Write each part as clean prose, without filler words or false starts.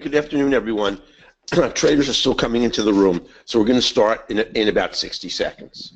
Good afternoon, everyone. Traders are still coming into the room, so we're going to start in about 60 seconds.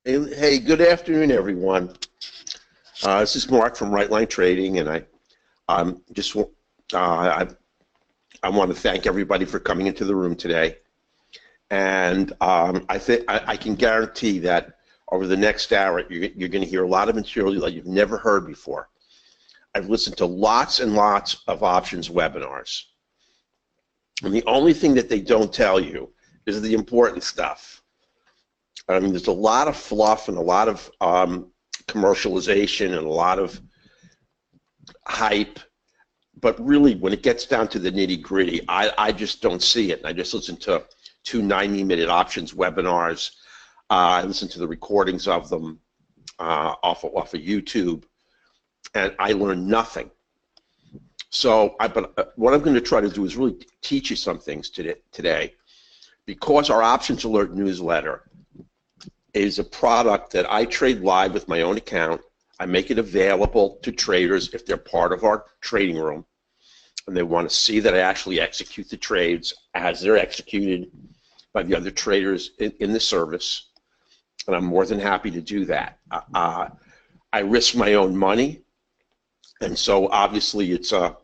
Hey, good afternoon, everyone. This is Mark from Right Line Trading, and I want to thank everybody for coming into the room today. And I think I can guarantee that over the next hour, you're going to hear a lot of material that you've never heard before. I've listened to lots and lots of options webinars, and the only thing that they don't tell you is the important stuff. I mean, there's a lot of fluff and a lot of commercialization and a lot of hype, but really when it gets down to the nitty-gritty, I just don't see it. And I just listened to two 90-minute options webinars. I listened to the recordings of them off of YouTube, and I learned nothing. So what I'm going to try to do is really teach you some things today, because our Options Alert newsletter is a product that I trade live with my own account. I make it available to traders if they're part of our trading room and they want to see that I actually execute the trades as they're executed by the other traders in the service, and I'm more than happy to do that. I risk my own money, and so obviously it's a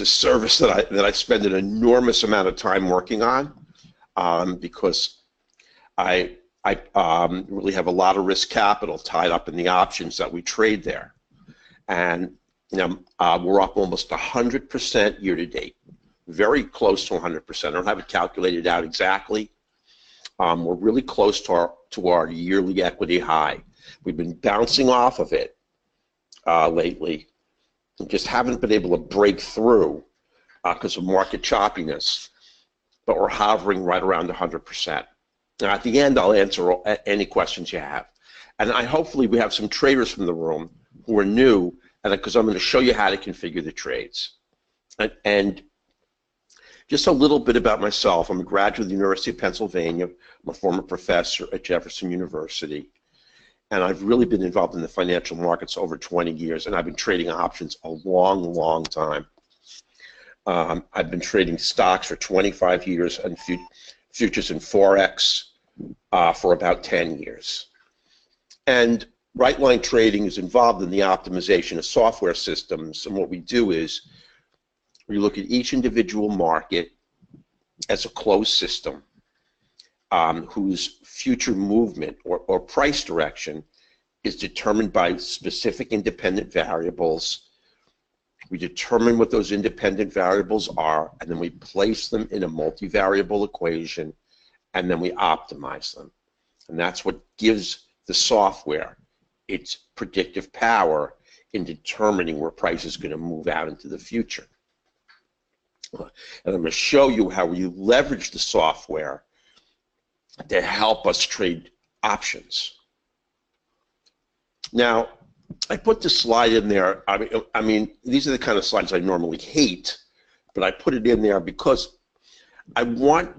service that I spend an enormous amount of time working on. Because I really have a lot of risk capital tied up in the options that we trade there, and we're up almost 100% year to date, very close to 100%. I don't have it calculated out exactly. We're really close to our yearly equity high. We've been bouncing off of it lately, and just haven't been able to break through because of market choppiness. But we're hovering right around 100%. Now, at the end, I'll answer any questions you have. And hopefully we have some traders from the room who are new, and because I'm going to show you how to configure the trades. And just a little bit about myself. I'm a graduate of the University of Pennsylvania. I'm a former professor at Jefferson University. And I've really been involved in the financial markets over 20 years, and I've been trading options a long, long time. I've been trading stocks for 25 years and futures and Forex for about 10 years. And Right Line Trading is involved in the optimization of software systems, and what we do is we look at each individual market as a closed system whose future movement or price direction is determined by specific independent variables. We determine what those independent variables are, and then we place them in a multivariable equation, and then we optimize them. And that's what gives the software its predictive power in determining where price is going to move out into the future. And I'm going to show you how we leverage the software to help us trade options. Now, I put this slide in there. I mean, these are the kind of slides I normally hate, but I put it in there because I want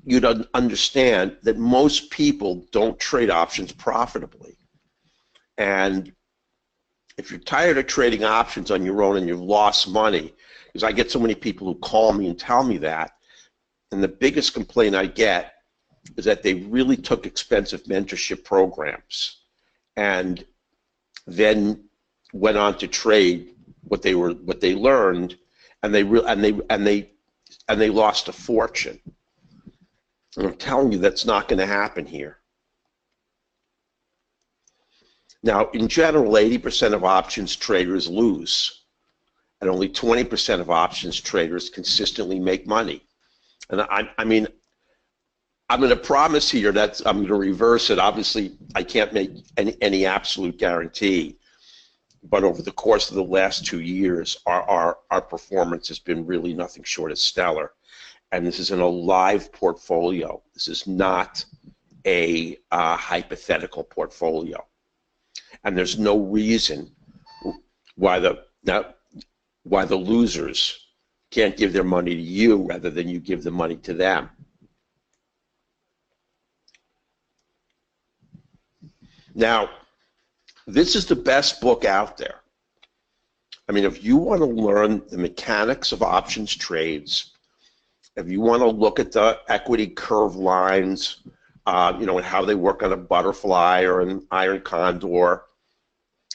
you to understand that most people don't trade options profitably. And if you're tired of trading options on your own and you've lost money, because I get so many people who call me and tell me that, and the biggest complaint I get is that they really took expensive mentorship programs and then went on to trade what they learned, and they lost a fortune. And I'm telling you, that's not going to happen here. Now, in general, 80% of options traders lose, and only 20% of options traders consistently make money. And I mean, I'm going to promise here that I'm going to reverse it. Obviously, I can't make any absolute guarantee, but over the course of the last 2 years, our performance has been really nothing short of stellar. And this is in a live portfolio. This is not a hypothetical portfolio. And there's no reason why the losers can't give their money to you rather than you give the money to them. Now, this is the best book out there. I mean, if you want to learn the mechanics of options trades, if you want to look at the equity curve lines, you know, and how they work on a butterfly or an iron condor,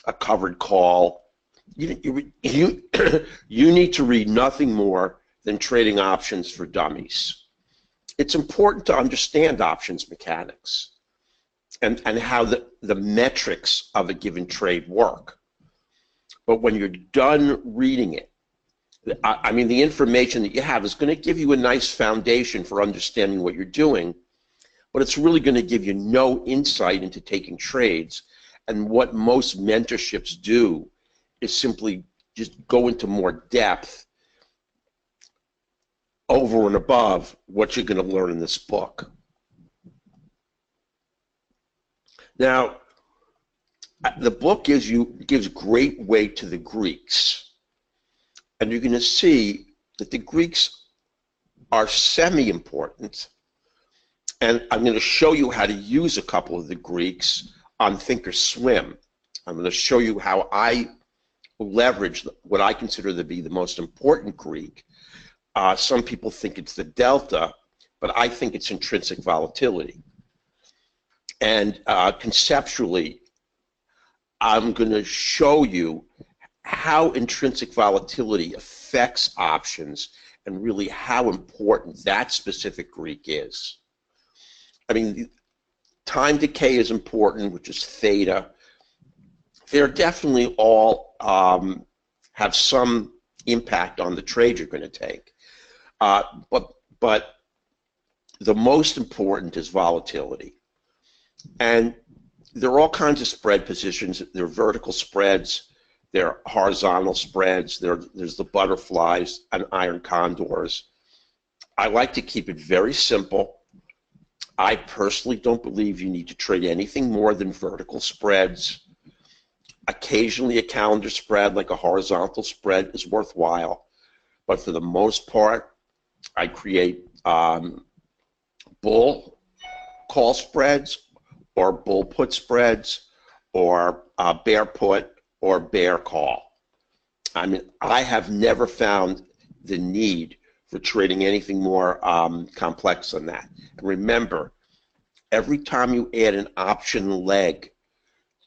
a covered call, you need to read nothing more than Trading Options for Dummies. It's important to understand options mechanics and how the metrics of a given trade work. But when you're done reading it, I mean, the information that you have is going to give you a nice foundation for understanding what you're doing, but it's really going to give you no insight into taking trades. And what most mentorships do is simply just go into more depth over and above what you're going to learn in this book. Now, the book gives great weight to the Greeks. And you're going to see that the Greeks are semi-important. And I'm going to show you how to use a couple of the Greeks on Thinkorswim. I'm going to show you how I leverage what I consider to be the most important Greek. Some people think it's the delta, but I think it's intrinsic volatility. And conceptually, I'm going to show you how intrinsic volatility affects options and really how important that specific Greek is. I mean, time decay is important, which is theta. They're definitely all have some impact on the trade you're going to take. But the most important is volatility. And there are all kinds of spread positions. There are vertical spreads. There are horizontal spreads. There's the butterflies and iron condors. I like to keep it very simple. I personally don't believe you need to trade anything more than vertical spreads. Occasionally a calendar spread like a horizontal spread is worthwhile, but for the most part I create bull call spreads or bull put spreads or bear put or bear call. I mean, I have never found the need for trading anything more complex than that. And remember, every time you add an option leg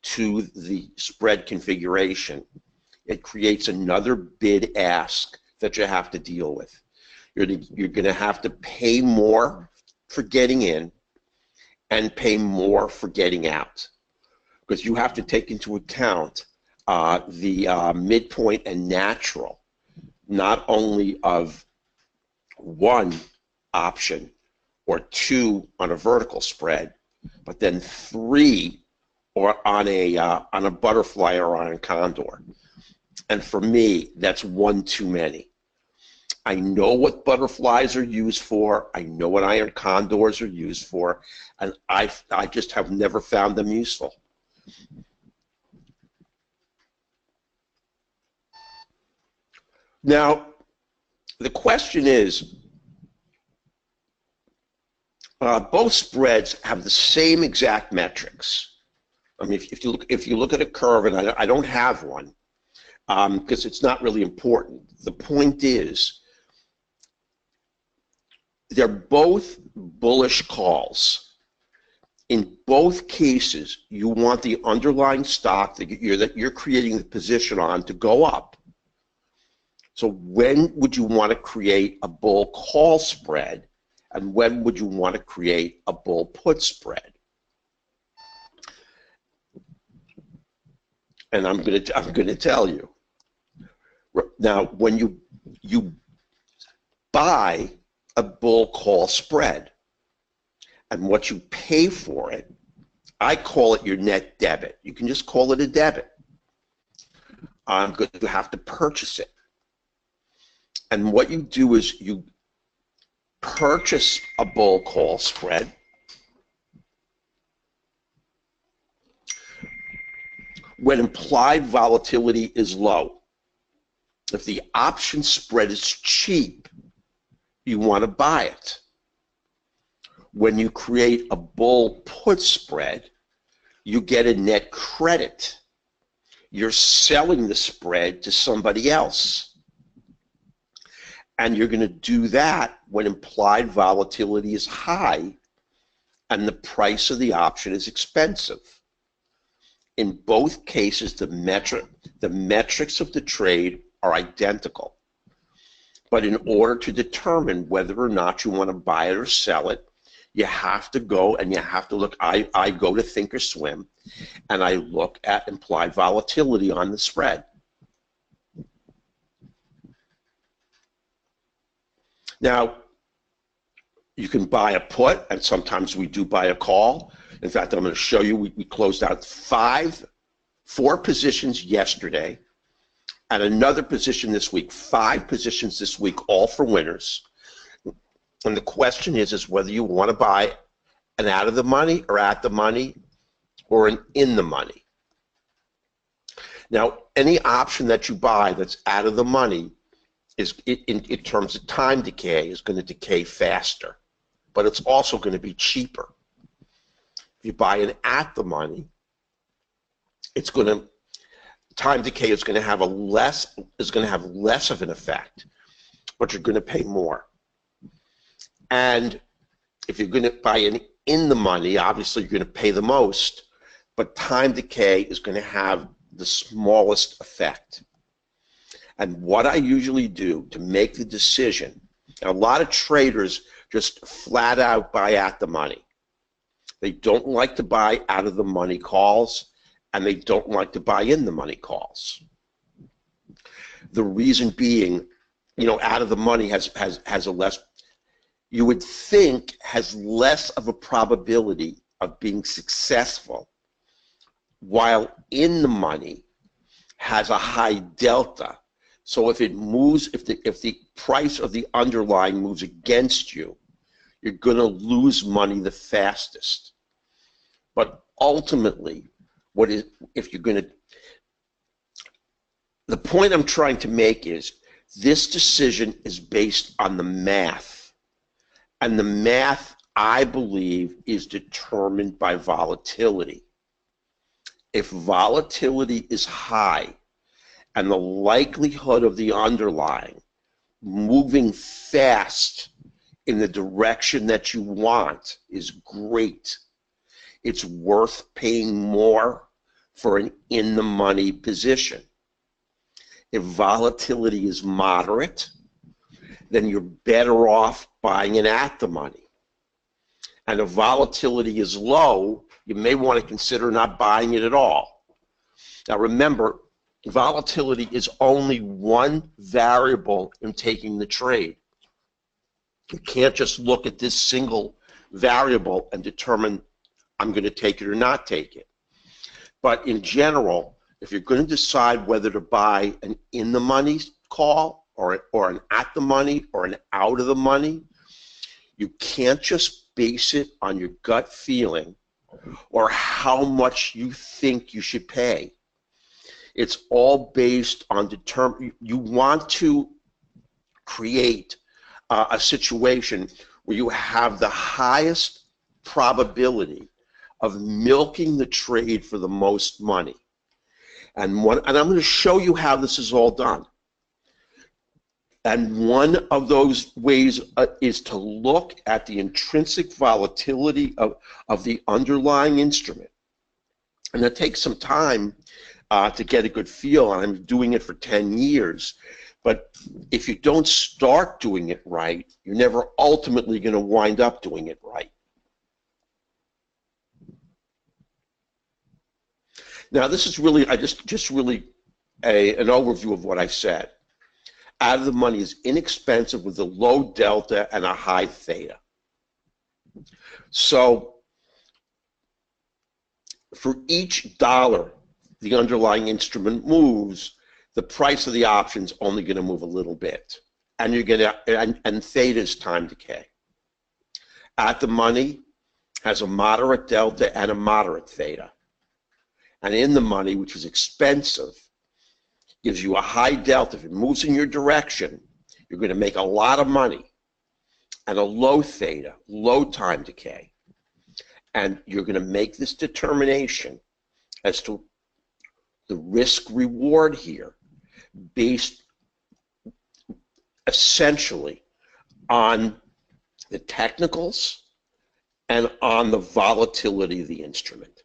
to the spread configuration, it creates another bid ask that you have to deal with. You're going to have to pay more for getting in and pay more for getting out, because you have to take into account the midpoint and natural, not only of one option or two on a vertical spread, but then three or on a butterfly or on a condor. And for me, that's one too many. I know what butterflies are used for. I know what iron condors are used for, and I just have never found them useful. Now, the question is, both spreads have the same exact metrics. I mean, if you look at a curve, and I don't have one because it's not really important. The point is, they're both bullish calls. In both cases, you want the underlying stock that you're creating the position on to go up. So when would you want to create a bull call spread, and when would you want to create a bull put spread? And I'm going to tell you. Now, when you buy a bull call spread, and what you pay for it, I call it your net debit. You can just call it a debit. I'm going to have to purchase it. And what you do is you purchase a bull call spread, when implied volatility is low. If the option spread is cheap, you want to buy it. When you create a bull put spread, you get a net credit. You're selling the spread to somebody else. And you're going to do that when implied volatility is high and the price of the option is expensive. In both cases, the metrics of the trade are identical. But in order to determine whether or not you want to buy it or sell it, you have to go and you have to look. I go to Thinkorswim and I look at implied volatility on the spread. Now, you can buy a put, and sometimes we do buy a call. In fact, I'm going to show you, we closed out four positions yesterday, and another position this week, 5 positions this week, all for winners. And the question is whether you want to buy an out of the money or at the money or an in the money. Now, any option that you buy that's out of the money is, in terms of time decay, is going to decay faster, but it's also going to be cheaper. If you buy an at the money, it's going to, time decay is going to have less of an effect, but you're going to pay more. And if you're going to buy an in the money, obviously you're going to pay the most, but time decay is going to have the smallest effect. And what I usually do to make the decision, a lot of traders just flat out buy at the money. They don't like to buy out of the money calls, and they don't like to buy in the money calls. The reason being, out of the money has a less, you would think, has less of a probability of being successful, while in the money has a high delta. So if it moves, if the price of the underlying moves against you, you're going to lose money the fastest. But ultimately, the point I'm trying to make is this decision is based on the math. And the math, I believe, is determined by volatility. If volatility is high, and the likelihood of the underlying moving fast in the direction that you want is great, it's worth paying more for an in-the-money position. If volatility is moderate, then you're better off buying it at the money. And if volatility is low, you may want to consider not buying it at all. Now remember, volatility is only one variable in taking the trade. You can't just look at this single variable and determine I'm going to take it or not take it. But in general, if you're going to decide whether to buy an in-the-money call or an at the money or an out of the money, you can't just base it on your gut feeling or how much you think you should pay. It's all based on you want to create a situation where you have the highest probability of milking the trade for the most money. And I'm going to show you how this is all done. And one of those ways is to look at the intrinsic volatility of the underlying instrument. And it takes some time to get a good feel, and I'm doing it for 10 years. But if you don't start doing it right, you're never ultimately going to wind up doing it right. Now, this is really, just really an overview of what I said. Out of the money is inexpensive with a low delta and a high theta. So for each dollar the underlying instrument moves, the price of the option's only going to move a little bit, and you're going to and theta is time decay. At the money has a moderate delta and a moderate theta, and in the money, which is expensive, gives you a high delta. If it moves in your direction, you're going to make a lot of money, and a low theta, low time decay, and you're going to make this determination as to the risk reward here based essentially on the technicals and on the volatility of the instrument.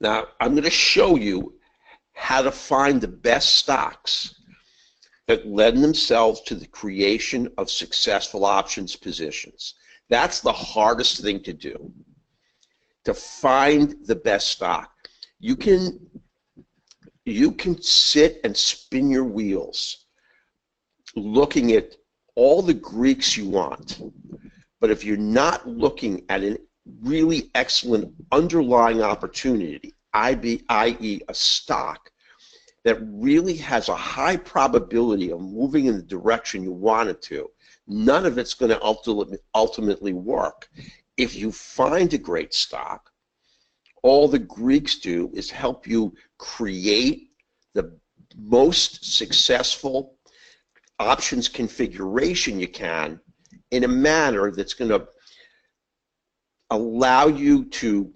Now, I'm going to show you how to find the best stocks that lend themselves to the creation of successful options positions. That's the hardest thing to do, to find the best stock. You can sit and spin your wheels looking at all the Greeks you want, but if you're not looking at a really excellent underlying opportunity, i.e. a stock that really has a high probability of moving in the direction you want it to, none of it's going to ultimately work. If you find a great stock, all the Greeks do is help you create the most successful options configuration you can in a manner that's going to allow you to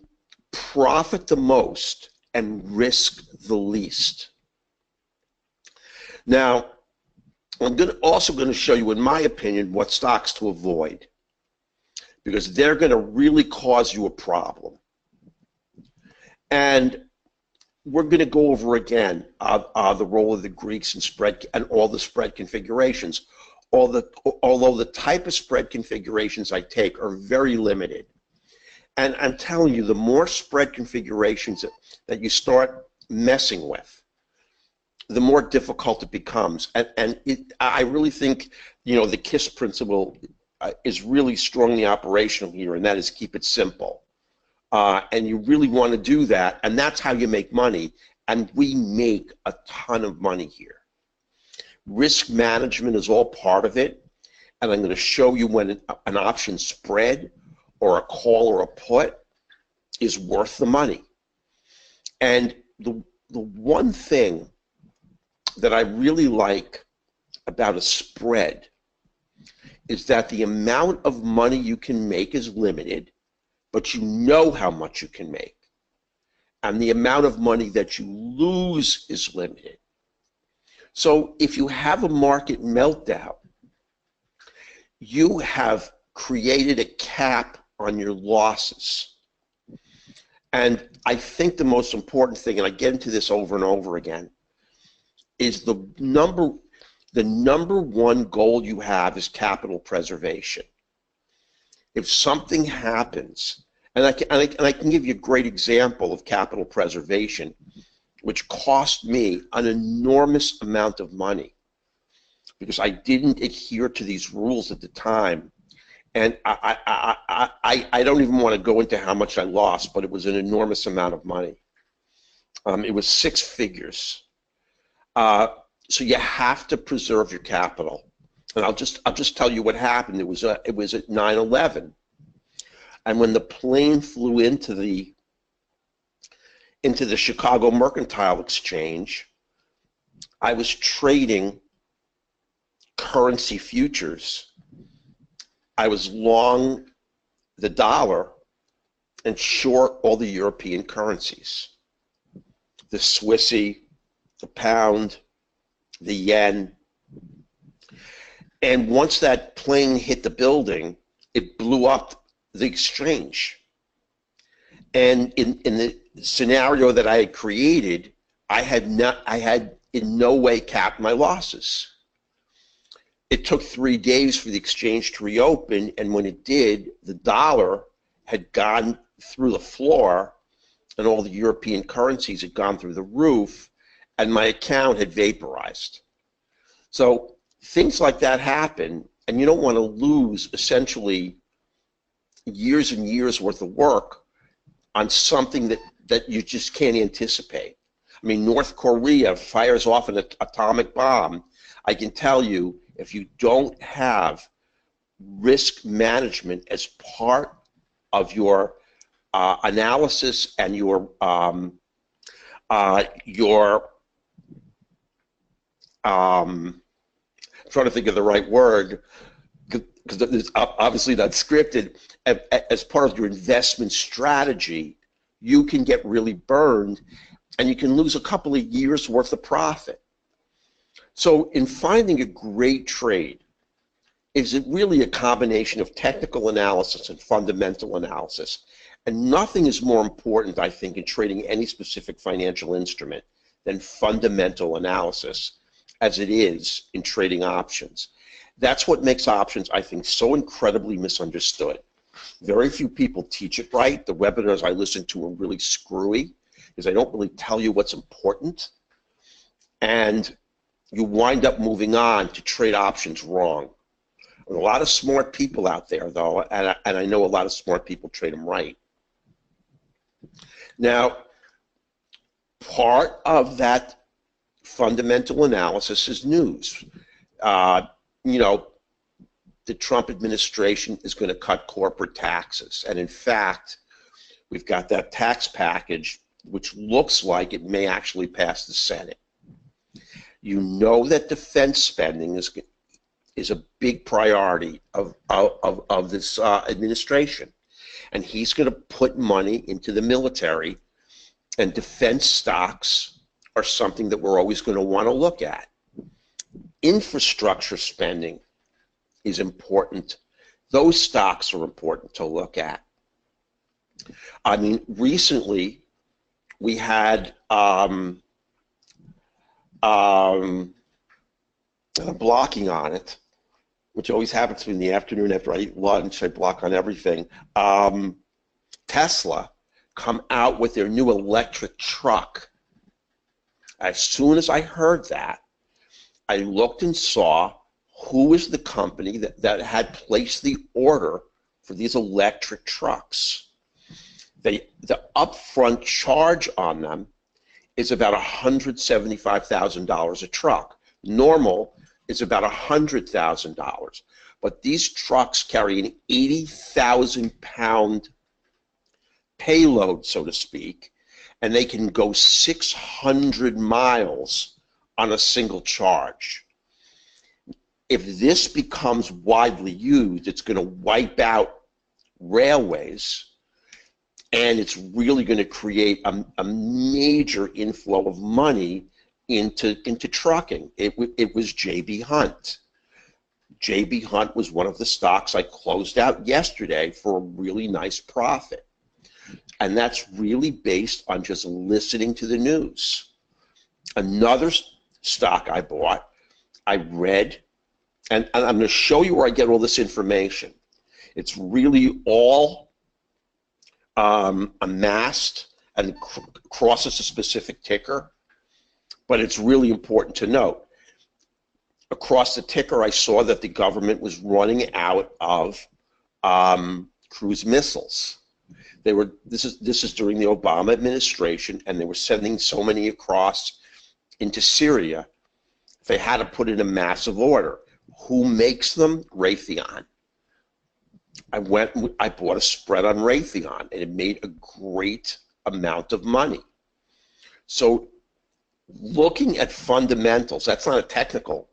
profit the most and risk the least. Now, I'm also going to show you, in my opinion, what stocks to avoid, because they're going to really cause you a problem. And we're going to go over again the role of the Greeks in spread and all the spread configurations. Although the type of spread configurations I take are very limited. And I'm telling you, the more spread configurations that you start messing with, the more difficult it becomes. And I really think, you know, the KISS principle is really strongly operational here, and that is keep it simple. And you really want to do that, and that's how you make money. And we make a ton of money here. Risk management is all part of it, and I'm going to show you when an option spread or a call or a put is worth the money. And the one thing that I really like about a spread is that the amount of money you can make is limited, but you know how much you can make. And the amount of money that you lose is limited. So if you have a market meltdown, you have created a cap on your losses. And I think the most important thing, and I get into this over and over again, is the number one goal you have is capital preservation. If something happens, and I can give you a great example of capital preservation, which cost me an enormous amount of money because I didn't adhere to these rules at the time. And I don't even want to go into how much I lost, but it was an enormous amount of money. It was 6 figures. Uh, so you have to preserve your capital. And I'll just tell you what happened. It was at 9/11, and when the plane flew into the Chicago Mercantile Exchange, I was trading currency futures. I was long the dollar and short all the European currencies. The Swissy, the pound, the yen. And once that plane hit the building, it blew up the exchange. And in the scenario that I had created, I had in no way capped my losses. It took 3 days for the exchange to reopen, and when it did, the dollar had gone through the floor, and all the European currencies had gone through the roof, and my account had vaporized. So things like that happen, and you don't want to lose essentially years and years worth of work on something that you just can't anticipate. I mean, North Korea fires off an atomic bomb. I can tell you, if you don't have risk management as part of your analysis and your I'm trying to think of the right word, because it's obviously not scripted, as part of your investment strategy, you can get really burned and you can lose a couple of years worth of profit. So in finding a great trade, is it really a combination of technical analysis and fundamental analysis? And nothing is more important, I think, in trading any specific financial instrument than fundamental analysis, as it is in trading options. That's what makes options, I think, so incredibly misunderstood. Very few people teach it right. The webinars I listen to are really screwy because they don't really tell you what's important. And you wind up moving on to trade options wrong. There are a lot of smart people out there, though, and I know a lot of smart people trade them right. Now, part of that fundamental analysis is news. You know, the Trump administration is going to cut corporate taxes, and in fact, we've got that tax package which looks like it may actually pass the Senate. You know that defense spending is a big priority of this administration, and he's going to put money into the military, and defense stocks are something that we're always going to want to look at. Infrastructure spending is important. Those stocks are important to look at. I mean, recently we had a blocking on it, which always happens to me in the afternoon after I eat lunch. I block on everything. Tesla come out with their new electric truck. As soon as I heard that, I looked and saw who was the company that had placed the order for these electric trucks. The upfront charge on them is about $175,000 a truck. Normal is about $100,000. But these trucks carry an 80,000-pound payload, so to speak, and they can go 600 miles on a single charge. If this becomes widely used, it's going to wipe out railways, and it's really going to create a major inflow of money into trucking. It was J.B. Hunt. J.B. Hunt was one of the stocks I closed out yesterday for a really nice profit. And that's really based on just listening to the news. Another stock I bought, I read, and I'm going to show you where I get all this information. It's really all amassed and crosses a specific ticker, but it's really important to note. Across the ticker, I saw that the government was running out of cruise missiles. This is during the Obama administration, and they were sending so many across into Syria, they had to put in a massive order. Who makes them? Raytheon. I bought a spread on Raytheon, and it made a great amount of money. So looking at fundamentals, that's not technical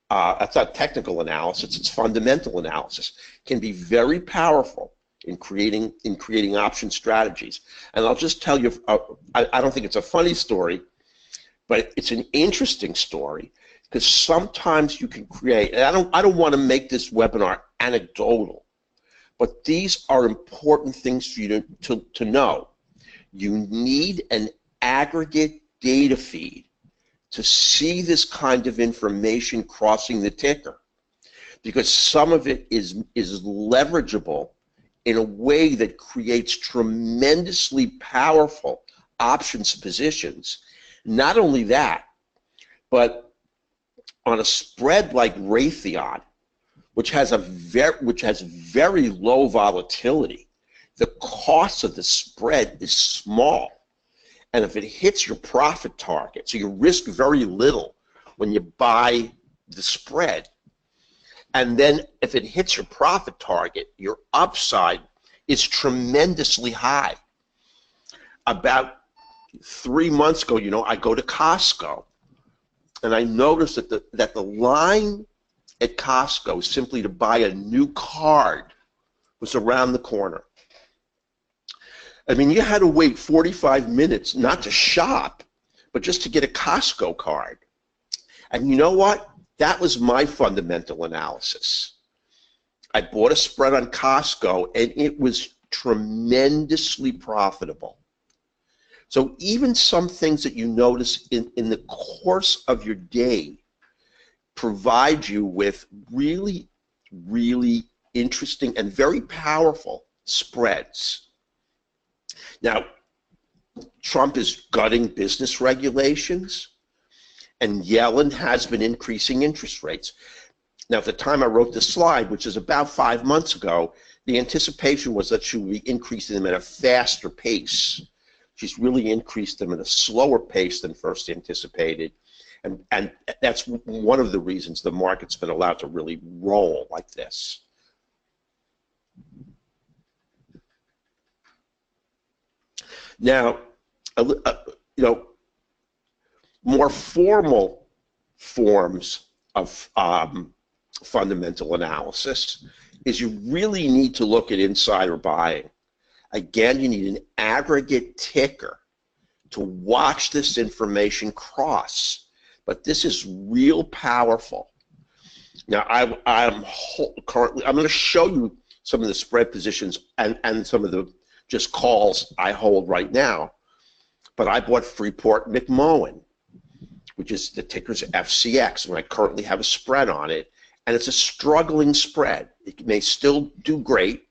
analysis, it's fundamental analysis, can be very powerful in creating option strategies. And I'll just tell you, I don't think it's a funny story, but it's an interesting story, because sometimes you can create, and I don't want to make this webinar anecdotal, but these are important things for you to know. You need an aggregate data feed to see this kind of information crossing the ticker, because some of it is leverageable in a way that creates tremendously powerful options positions. Not only that, but on a spread like Raytheon, which has very low volatility, the cost of the spread is small. And if it hits your profit target, so you risk very little when you buy the spread, and then if it hits your profit target, your upside is tremendously high. About 3 months ago, I go to Costco, and I noticed that the line at Costco simply to buy a new card was around the corner. I mean, you had to wait 45 minutes not to shop, but just to get a Costco card. And you know what? That was my fundamental analysis. I bought a spread on Costco, and it was tremendously profitable. So even some things that you notice in the course of your day provide you with really, really interesting and very powerful spreads. Now, Trump is gutting business regulations, and Yellen has been increasing interest rates. Now, at the time I wrote this slide, which is about 5 months ago, the anticipation was that she would be increasing them at a faster pace. She's really increased them at a slower pace than first anticipated, and that's one of the reasons the market's been allowed to really roll like this. Now, more formal forms of fundamental analysis is you really need to look at insider buying. Again, you need an aggregate ticker to watch this information cross, but this is real powerful. Now, I'm going to show you some of the spread positions and some of the just calls I hold right now, but I bought Freeport McMoran, which is the ticker's FCX, and I currently have a spread on it, and it's a struggling spread. It may still do great,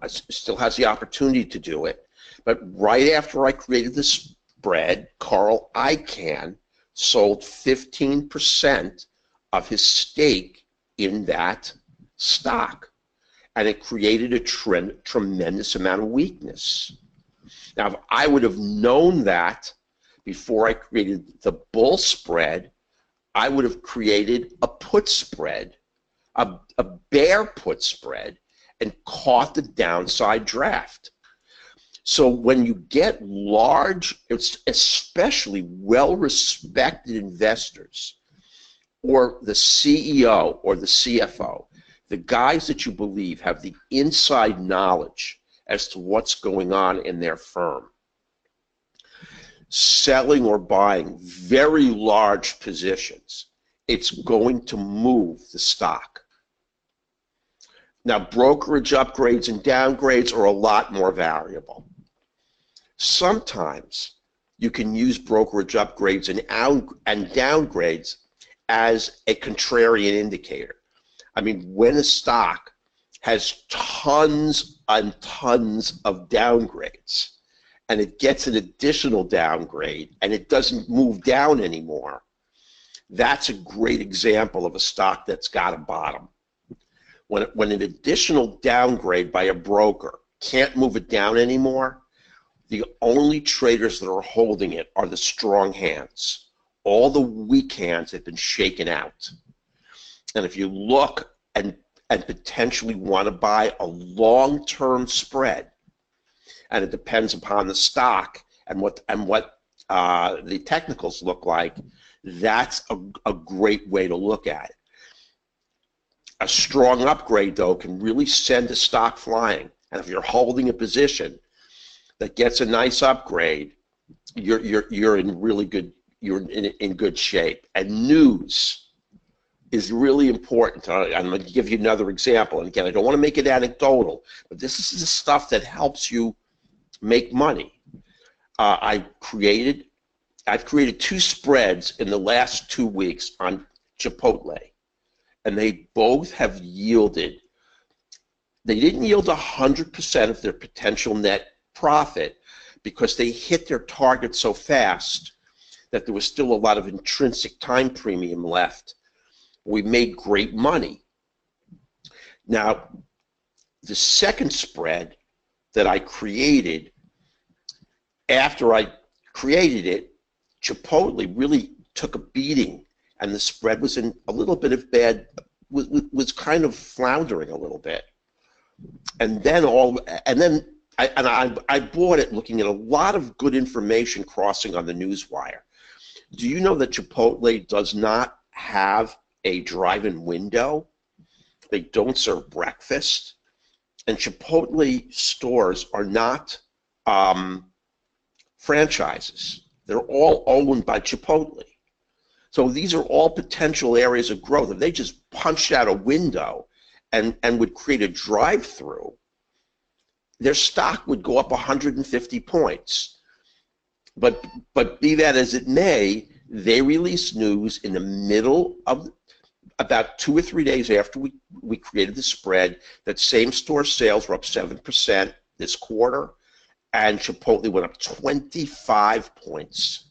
still has the opportunity to do it, but right after I created the spread, Carl Icahn sold 15% of his stake in that stock, and it created a tremendous amount of weakness. Now, if I would have known that before I created the bull spread, I would have created a put spread, a bear put spread, and caught the downside draft. So when you get large, especially well-respected investors, or the CEO or the CFO, the guys that you believe have the inside knowledge as to what's going on in their firm, selling or buying very large positions, it's going to move the stock. Now, brokerage upgrades and downgrades are a lot more variable. Sometimes you can use brokerage upgrades and downgrades as a contrarian indicator. I mean, when a stock has tons and tons of downgrades, and it gets an additional downgrade, and it doesn't move down anymore, that's a great example of a stock that's got a bottom. When an additional downgrade by a broker can't move it down anymore, the only traders that are holding it are the strong hands, all the weak hands have been shaken out. And if you look and potentially want to buy a long-term spread, and it depends upon the stock and what the technicals look like, that's a great way to look at it. A strong upgrade, though, can really send a stock flying. And if you're holding a position that gets a nice upgrade, you're in really good in good shape. And news is really important. I'm going to give you another example. And again, I don't want to make it anecdotal, but this is the stuff that helps you make money. I've created 2 spreads in the last 2 weeks on Chipotle, and they both have yielded. They didn't yield 100% of their potential net profit because they hit their target so fast that there was still a lot of intrinsic time premium left. We made great money. Now, the second spread that I created, after I created it, Chipotle really took a beating, and the spread was in a little bit of was kind of floundering a little bit. And then I bought it looking at a lot of good information crossing on the newswire. Do you know that Chipotle does not have a drive-in window? They don't serve breakfast, and Chipotle stores are not franchises. They're all owned by Chipotle. So these are all potential areas of growth. If they just punched out a window and would create a drive-through, their stock would go up 150 points. But be that as it may, they released news in the middle of about 2 or 3 days after we created the spread that same-store sales were up 7% this quarter, and Chipotle went up 25 points,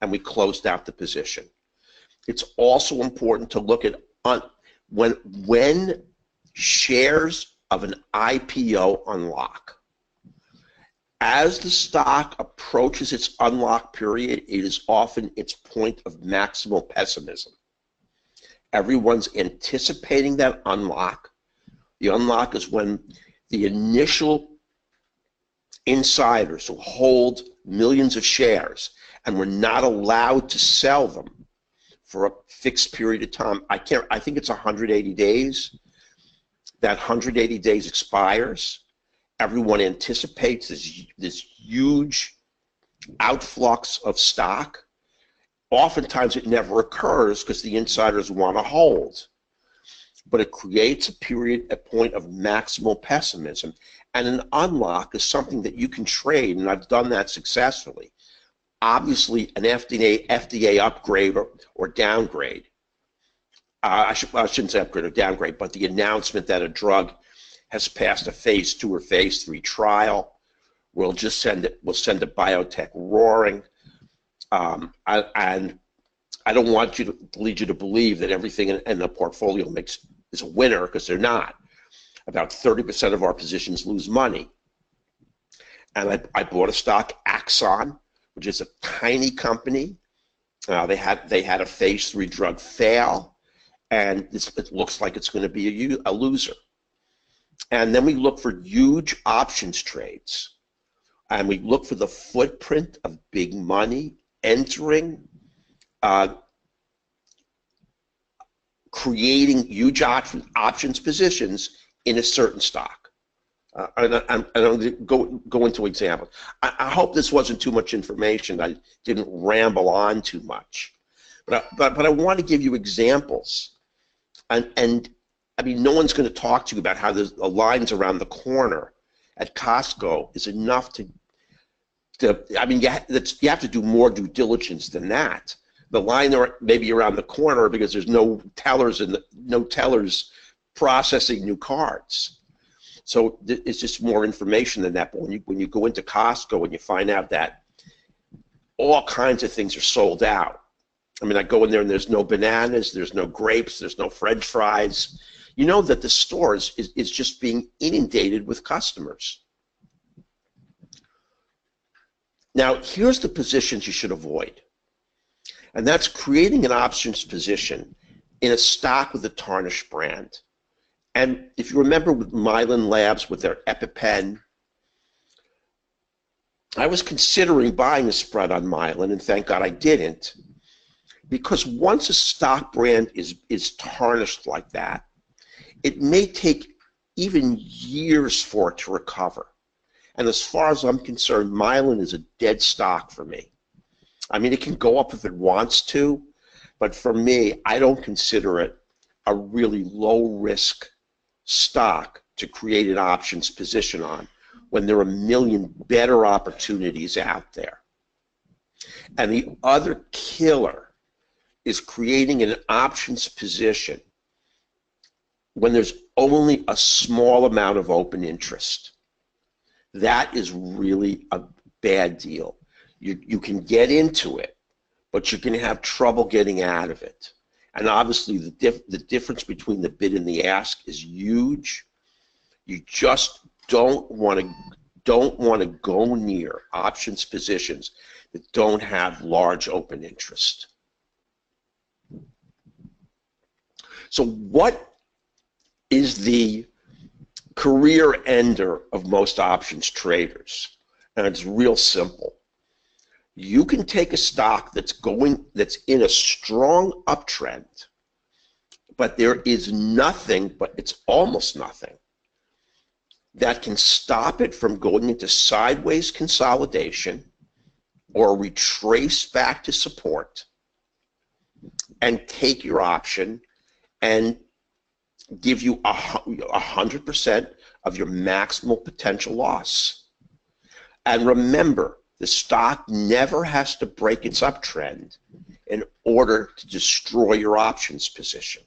and we closed out the position. It's also important to look at when shares of an IPO unlock. As the stock approaches its unlock period, it is often its point of maximal pessimism. Everyone's anticipating that unlock. The unlock is when the initial insiders who hold millions of shares and were not allowed to sell them for a fixed period of time. I think it's 180 days. That 180 days expires. Everyone anticipates this huge outflux of stock. Oftentimes it never occurs because the insiders want to hold. But it creates a point of maximal pessimism. And an unlock is something that you can trade, and I've done that successfully. Obviously, an FDA upgrade or downgrade. I shouldn't say upgrade or downgrade, but the announcement that a drug has passed a phase 2 or phase 3 trial, we'll send a biotech roaring. And I don't want to lead you to believe that everything in the portfolio is a winner, because they're not. About 30% of our positions lose money. And I bought a stock, Axon, which is a tiny company. They had a phase 3 drug fail, and it looks like it's going to be a loser. And then we look for huge options trades, and we look for the footprint of big money entering, creating huge options positions in a certain stock. And I'm going to go into examples. I hope this wasn't too much information. I didn't ramble on too much, but I want to give you examples. And I mean, no one's going to talk to you about how the lines around the corner at Costco is enough to I mean, you have to do more due diligence than that. The line maybe around the corner because there's no tellers processing new cards. So it's just more information than that. But when you go into Costco and you find out that all kinds of things are sold out. I mean, I go in there and there's no bananas, there's no grapes, there's no French fries. You know that the store is just being inundated with customers. Now, here's the positions you should avoid. and that's creating an options position in a stock with a tarnished brand. And if you remember with Mylan Labs with their EpiPen, I was considering buying a spread on Mylan, and thank God I didn't, because once a stock brand is tarnished like that, it may take even years for it to recover. And as far as I'm concerned, Mylan is a dead stock for me. I mean, it can go up if it wants to, but for me, I don't consider it a really low-risk stock to create an options position on when there are a million better opportunities out there. And the other killer is creating an options position when there's only a small amount of open interest. That is really a bad deal. You can get into it, but you're going to have trouble getting out of it. And obviously the difference between the bid and the ask is huge. You just don't want to go near options positions that don't have large open interest. So what is the career ender of most options traders? And it's real simple. You can take a stock that's in a strong uptrend, but there is nothing, but it's almost nothing, that can stop it from going into sideways consolidation or retrace back to support, and take your option and give you 100% of your maximal potential loss. And remember, the stock never has to break its uptrend in order to destroy your options position.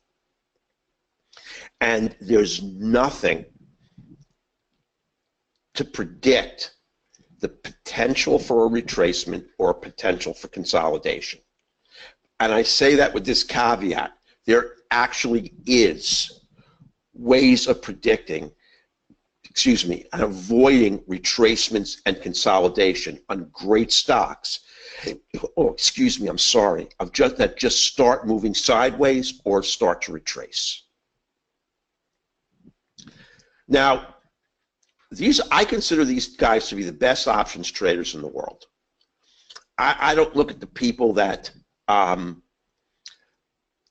And there's nothing to predict the potential for a retracement or potential for consolidation. And I say that with this caveat. There actually is ways of predicting, and avoiding retracements and consolidation on great stocks. Oh, excuse me, I'm sorry. That just start moving sideways or start to retrace. Now, I consider these guys to be the best options traders in the world. I don't look at the people that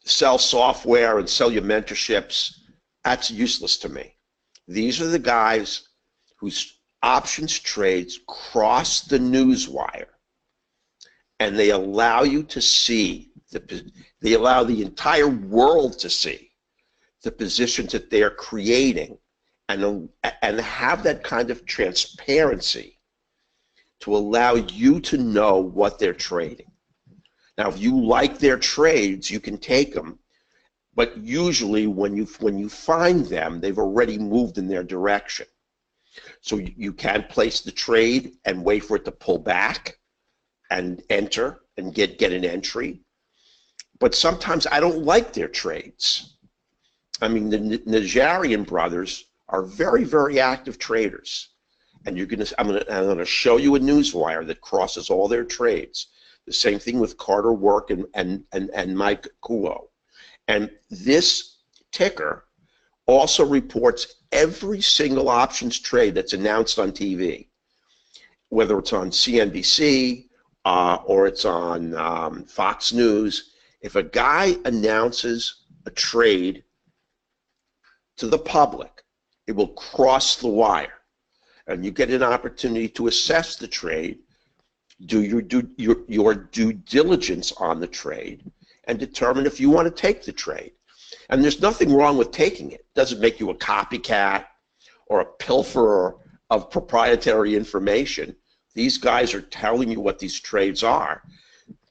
sell software and sell you mentorships. That's useless to me. These are the guys whose options trades cross the news wire, and they allow you to see, they allow the entire world to see the positions that they're creating, and have that kind of transparency to allow you to know what they're trading. Now, if you like their trades, you can take them, but usually when you find them, they've already moved in their direction. So you can place the trade and wait for it to pull back and enter and get an entry. But sometimes I don't like their trades. I mean, the Najarian brothers are very, very active traders. And I'm gonna show you a newswire that crosses all their trades. The same thing with Carter Work and Mike Kuo. And this ticker also reports every single options trade that's announced on TV, whether it's on CNBC or it's on Fox News. If a guy announces a trade to the public, it will cross the wire, and you get an opportunity to assess the trade, do your due diligence on the trade, and determine if you want to take the trade. And there's nothing wrong with taking it. It doesn't make you a copycat or a pilferer of proprietary information. These guys are telling you what these trades are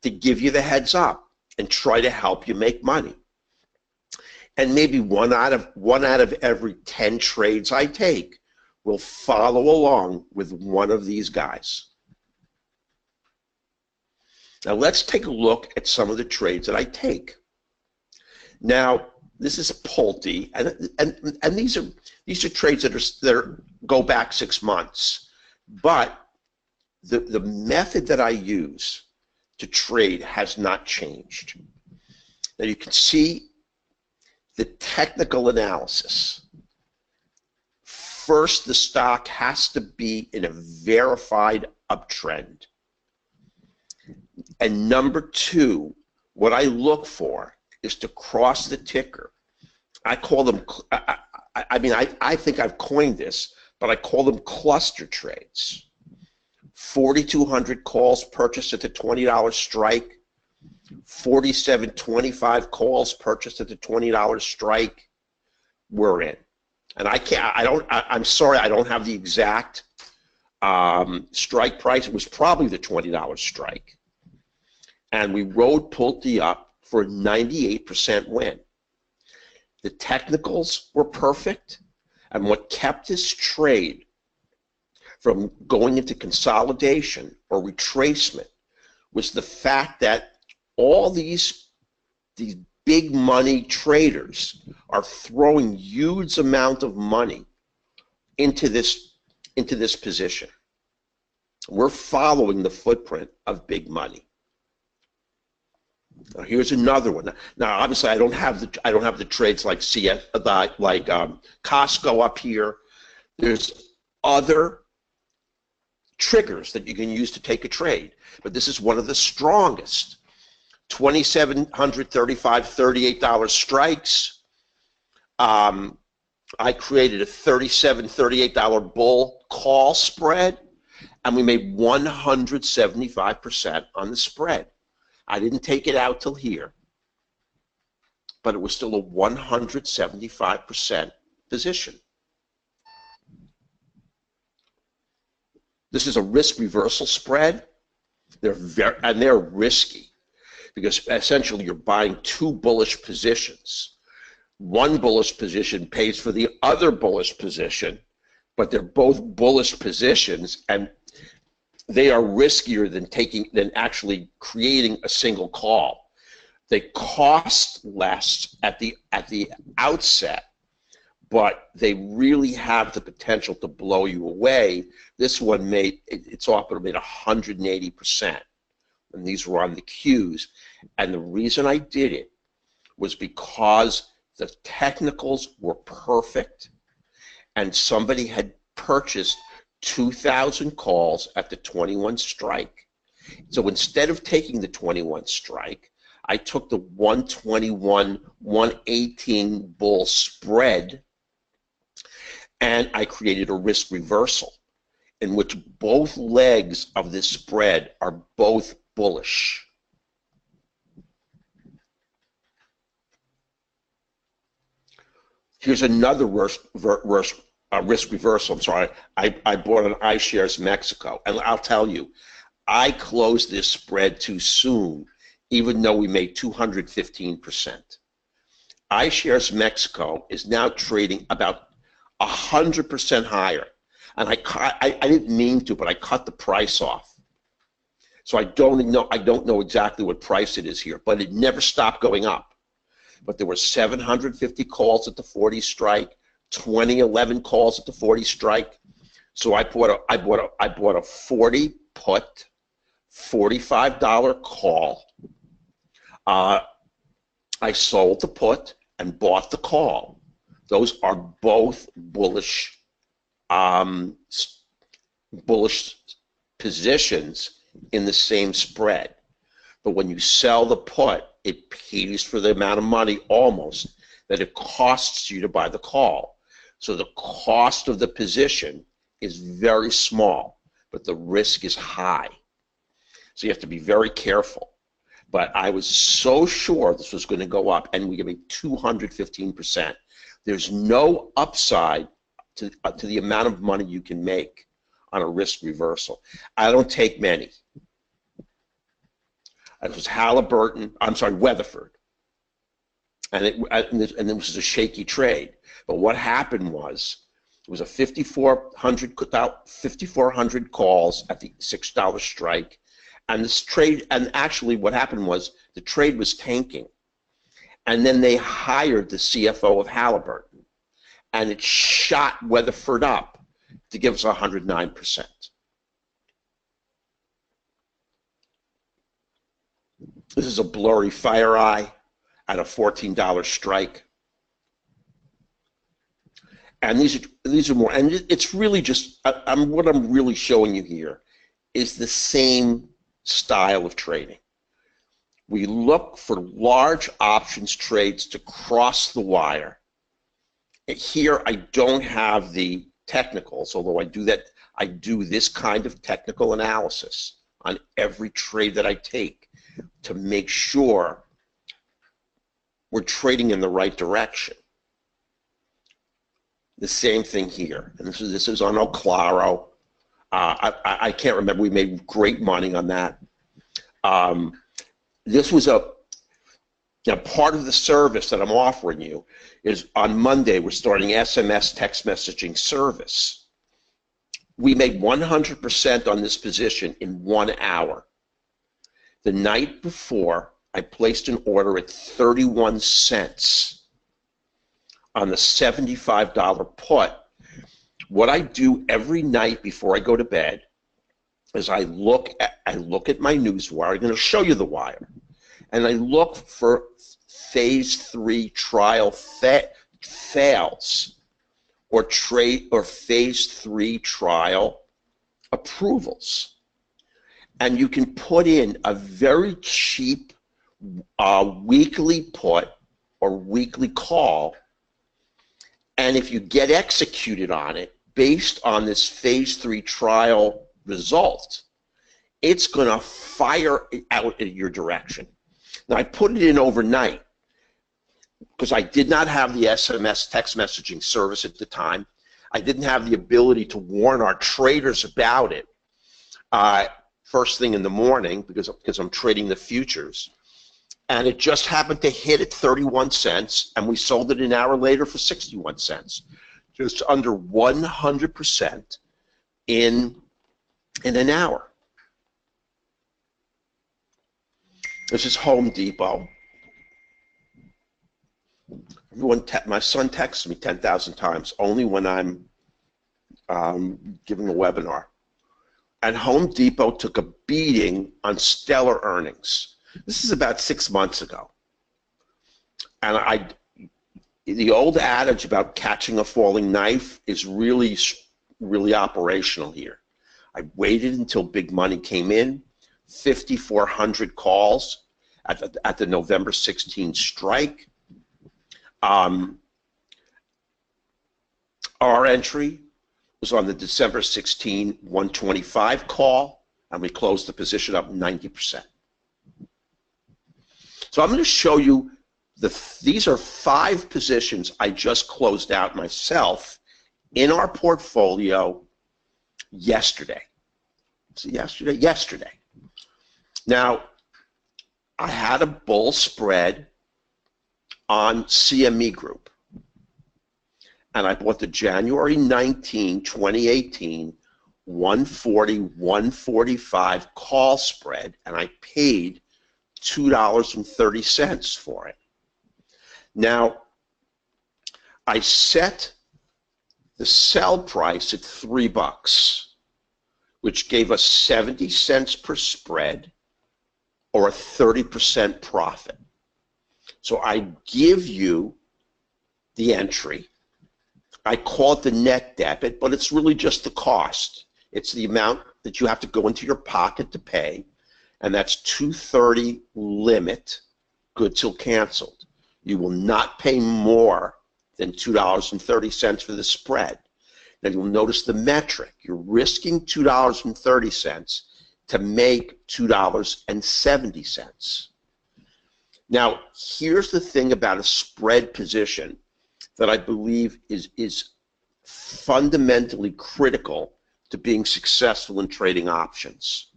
to give you the heads up and try to help you make money. And maybe one out of every 10 trades I take will follow along with one of these guys. Now let's take a look at some of the trades that I take. Now this is Pulte, and these are trades that go back 6 months. But the method that I use to trade has not changed. Now you can see the technical analysis. First, the stock has to be in a verified uptrend. And number two, what I look for is to cross the ticker. I call them, I think I've coined this, but I call them cluster trades. 4,200 calls purchased at the $20 strike, 4,725 calls purchased at the $20 strike, we're in. And I'm sorry, I don't have the exact strike price. It was probably the $20 strike. And we rode Pulte up for a 98% win. The technicals were perfect, and what kept this trade from going into consolidation or retracement was the fact that all these big money traders are throwing huge amount of money into this position. We're following the footprint of big money. Now here's another one. Now obviously I don't have the trades like Costco up here. There's other triggers that you can use to take a trade, but this is one of the strongest. $2,735, $38 strikes. I created a $37, $38 bull call spread, and we made 175% on the spread. I didn't take it out till here, but it was still a 175% position. This is a risk reversal spread. They're risky because essentially you're buying two bullish positions. One bullish position pays for the other bullish position, but they're both bullish positions, and they are riskier than actually creating a single call. They cost less at the outset, but they really have the potential to blow you away. This one it's often made 180%, and these were on the Qs. And the reason I did it was because the technicals were perfect, and somebody had purchased 2,000 calls at the 21 strike. So instead of taking the 21 strike, I took the 121, 118 bull spread, and I created a risk reversal in which both legs of this spread are both bullish. Here's another risk reversal. I'm sorry. I bought an iShares Mexico, and I'll tell you, I closed this spread too soon, even though we made 215%. iShares Mexico is now trading about 100% higher, and I didn't mean to, but I cut the price off. So I don't know exactly what price it is here, but it never stopped going up. But there were 750 calls at the 40 strike, 2011 calls at the 40 strike. So I bought a 40 put, $45 call. I sold the put and bought the call. Those are both bullish positions in the same spread. But when you sell the put, it pays for the amount of money almost that it costs you to buy the call. So the cost of the position is very small, but the risk is high. So you have to be very careful. But I was so sure this was going to go up, and we made 215%. There's no upside to the amount of money you can make on a risk reversal. I don't take many. It was Weatherford, and it was a shaky trade. But what happened was, it was a 5,400 calls at the $6 strike, and this trade. And actually, what happened was the trade was tanking, and then they hired the CFO of Halliburton, and it shot Weatherford up to give us 109%. This is a blurry fire eye at a $14 strike. And these are more, and it's really just, what I'm really showing you here is the same style of trading. We look for large options trades to cross the wire. Here I don't have the technicals, although I do this kind of technical analysis on every trade that I take to make sure we're trading in the right direction. The same thing here, and this is on Oclaro. I can't remember. We made great money on that. This was part of the service that I'm offering you is on Monday we're starting SMS text messaging service. We made 100% on this position in 1 hour. The night before, I placed an order at 31 cents on the $75 put. What I do every night before I go to bed is I look at my news wire. I'm going to show you the wire, and I look for phase 3 trial fails or phase 3 trial approvals. And you can put in a very cheap weekly put or weekly call, and if you get executed on it based on this phase 3 trial result, it's going to fire out in your direction. Now, I put it in overnight because I did not have the SMS text messaging service at the time. I didn't have the ability to warn our traders about it first thing in the morning because I'm trading the futures. And it just happened to hit at 31 cents, and we sold it an hour later for 61 cents. Just under 100% in an hour. This is Home Depot. My son texts me 10,000 times, only when I'm giving a webinar. And Home Depot took a beating on stellar earnings. This is about 6 months ago. And the old adage about catching a falling knife is really, really operational here. I waited until big money came in, 5,400 calls at the November 16 strike. Our entry was on the December 16 125 call, and we closed the position up 90%. So I'm going to show you these are 5 positions I just closed out myself in our portfolio yesterday. So yesterday. Now, I had a bull spread on CME Group, and I bought the January 19, 2018 140, 145 call spread, and I paid $2.30 for it. Now, I set the sell price at $3, which gave us 70 cents per spread or a 30% profit. So I give you the entry. I call it the net debit, but it's really just the cost. It's the amount that you have to go into your pocket to pay, and that's $2.30 limit, good till canceled. You will not pay more than $2.30 for the spread. Now you'll notice the metric. You're risking $2.30 to make $2.70. Now, here's the thing about a spread position that I believe is fundamentally critical to being successful in trading options.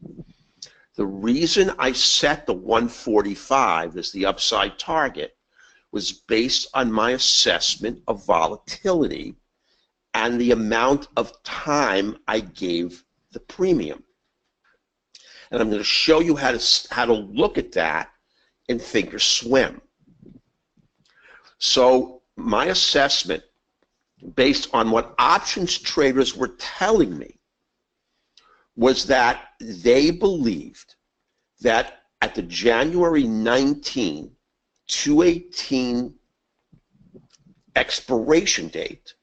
The reason I set the 145 as the upside target was based on my assessment of volatility and the amount of time I gave the premium. And I'm going to show you how to look at that in Thinkorswim. So my assessment, based on what options traders were telling me, was that they believed that at the January 19, 218 expiration date,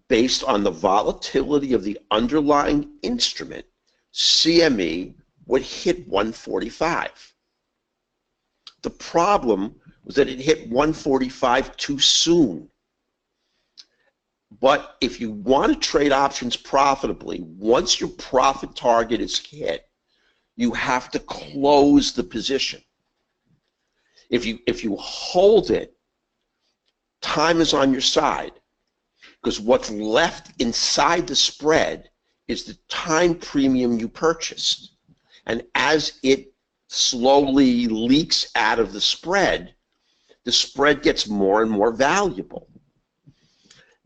based on the volatility of the underlying instrument, CME would hit 145. The problem was that it hit 145 too soon. But if you want to trade options profitably, once your profit target is hit, you have to close the position. If you hold it, time is on your side, because what's left inside the spread is the time premium you purchased. And as it slowly leaks out of the spread gets more and more valuable.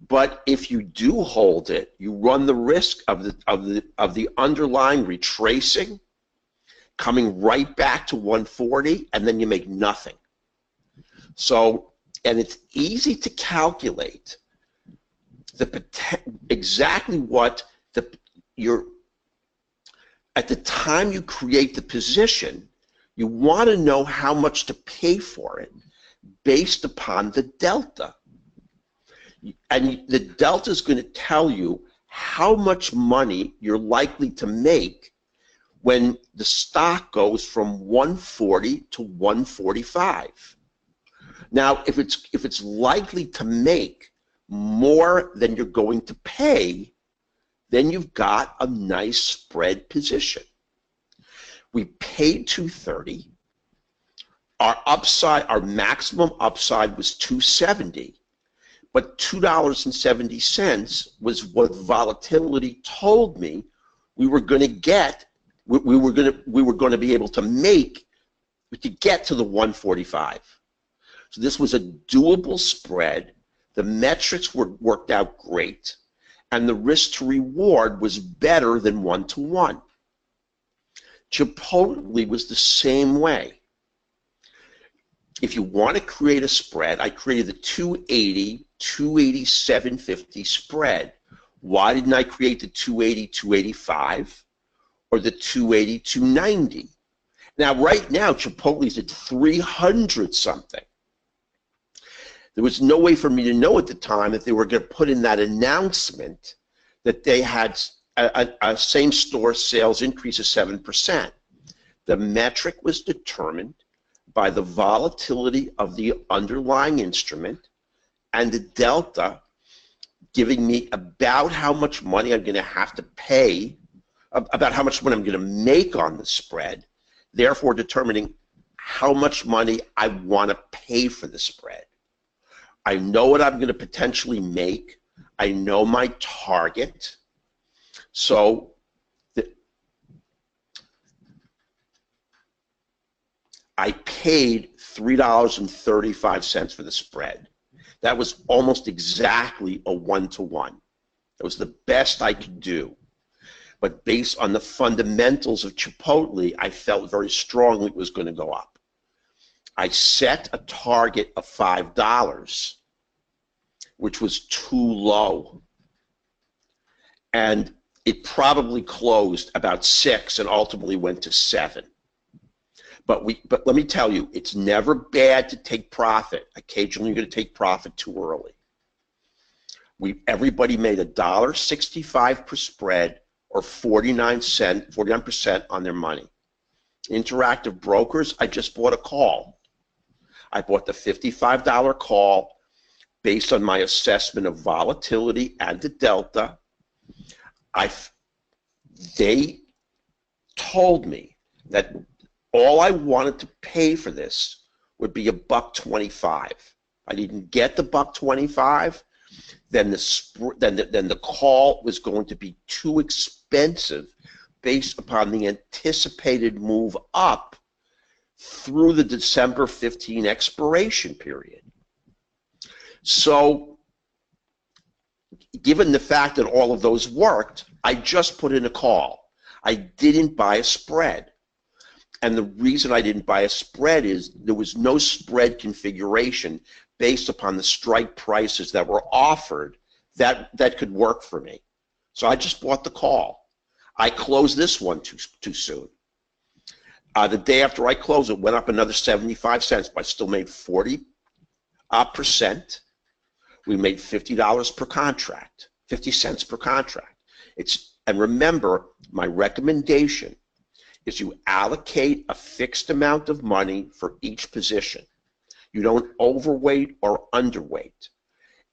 But if you do hold it, you run the risk of the underlying retracing, coming right back to 140, and then you make nothing. So, and it's easy to calculate exactly what at the time you create the position, you want to know how much to pay for it based upon the delta. And the delta is going to tell you how much money you're likely to make when the stock goes from 140 to 145. Now, if it's likely to make more than you're going to pay, then you've got a nice spread position. We paid 230. Our maximum upside was 270, but $2.70 was what volatility told me we were going to get. We were going to be able to make to get to the 145. So this was a doable spread. The metrics worked out great, and the risk to reward was better than 1-to-1. Chipotle was the same way. If you want to create a spread, I created the 280, 287.50 spread. Why didn't I create the 280, 285 or the 280, 290? Now, right now, Chipotle's at 300 something. There was no way for me to know at the time that they were going to put in that announcement that they had a same-store sales increase of 7%. The metric was determined by the volatility of the underlying instrument and the delta giving me about how much money I'm going to have to pay, about how much money I'm going to make on the spread, therefore determining how much money I want to pay for the spread. I know what I'm going to potentially make. I know my target. So I paid $3.35 for the spread. That was almost exactly a 1-to-1. That was the best I could do. But based on the fundamentals of Chipotle, I felt very strongly it was going to go up. I set a target of $5, which was too low. And it probably closed about 6 and ultimately went to 7. But let me tell you, it's never bad to take profit. Occasionally you're going to take profit too early. Everybody made $1.65 per spread, or 49% on their money. Interactive Brokers, I just bought a call. I bought the $55 call based on my assessment of volatility and the delta. They told me that all I wanted to pay for this would be $1.25. I didn't get the $1.25, then the call was going to be too expensive based upon the anticipated move up through the December 15 expiration period. So, given the fact that all of those worked, I just put in a call. I didn't buy a spread. And the reason I didn't buy a spread is there was no spread configuration based upon the strike prices that were offered that could work for me. So I just bought the call. I closed this one too soon. The day after I closed, it went up another 75 cents, but I still made 40%. We made $50 per contract, 50 cents per contract. And remember, my recommendation is you allocate a fixed amount of money for each position. You don't overweight or underweight.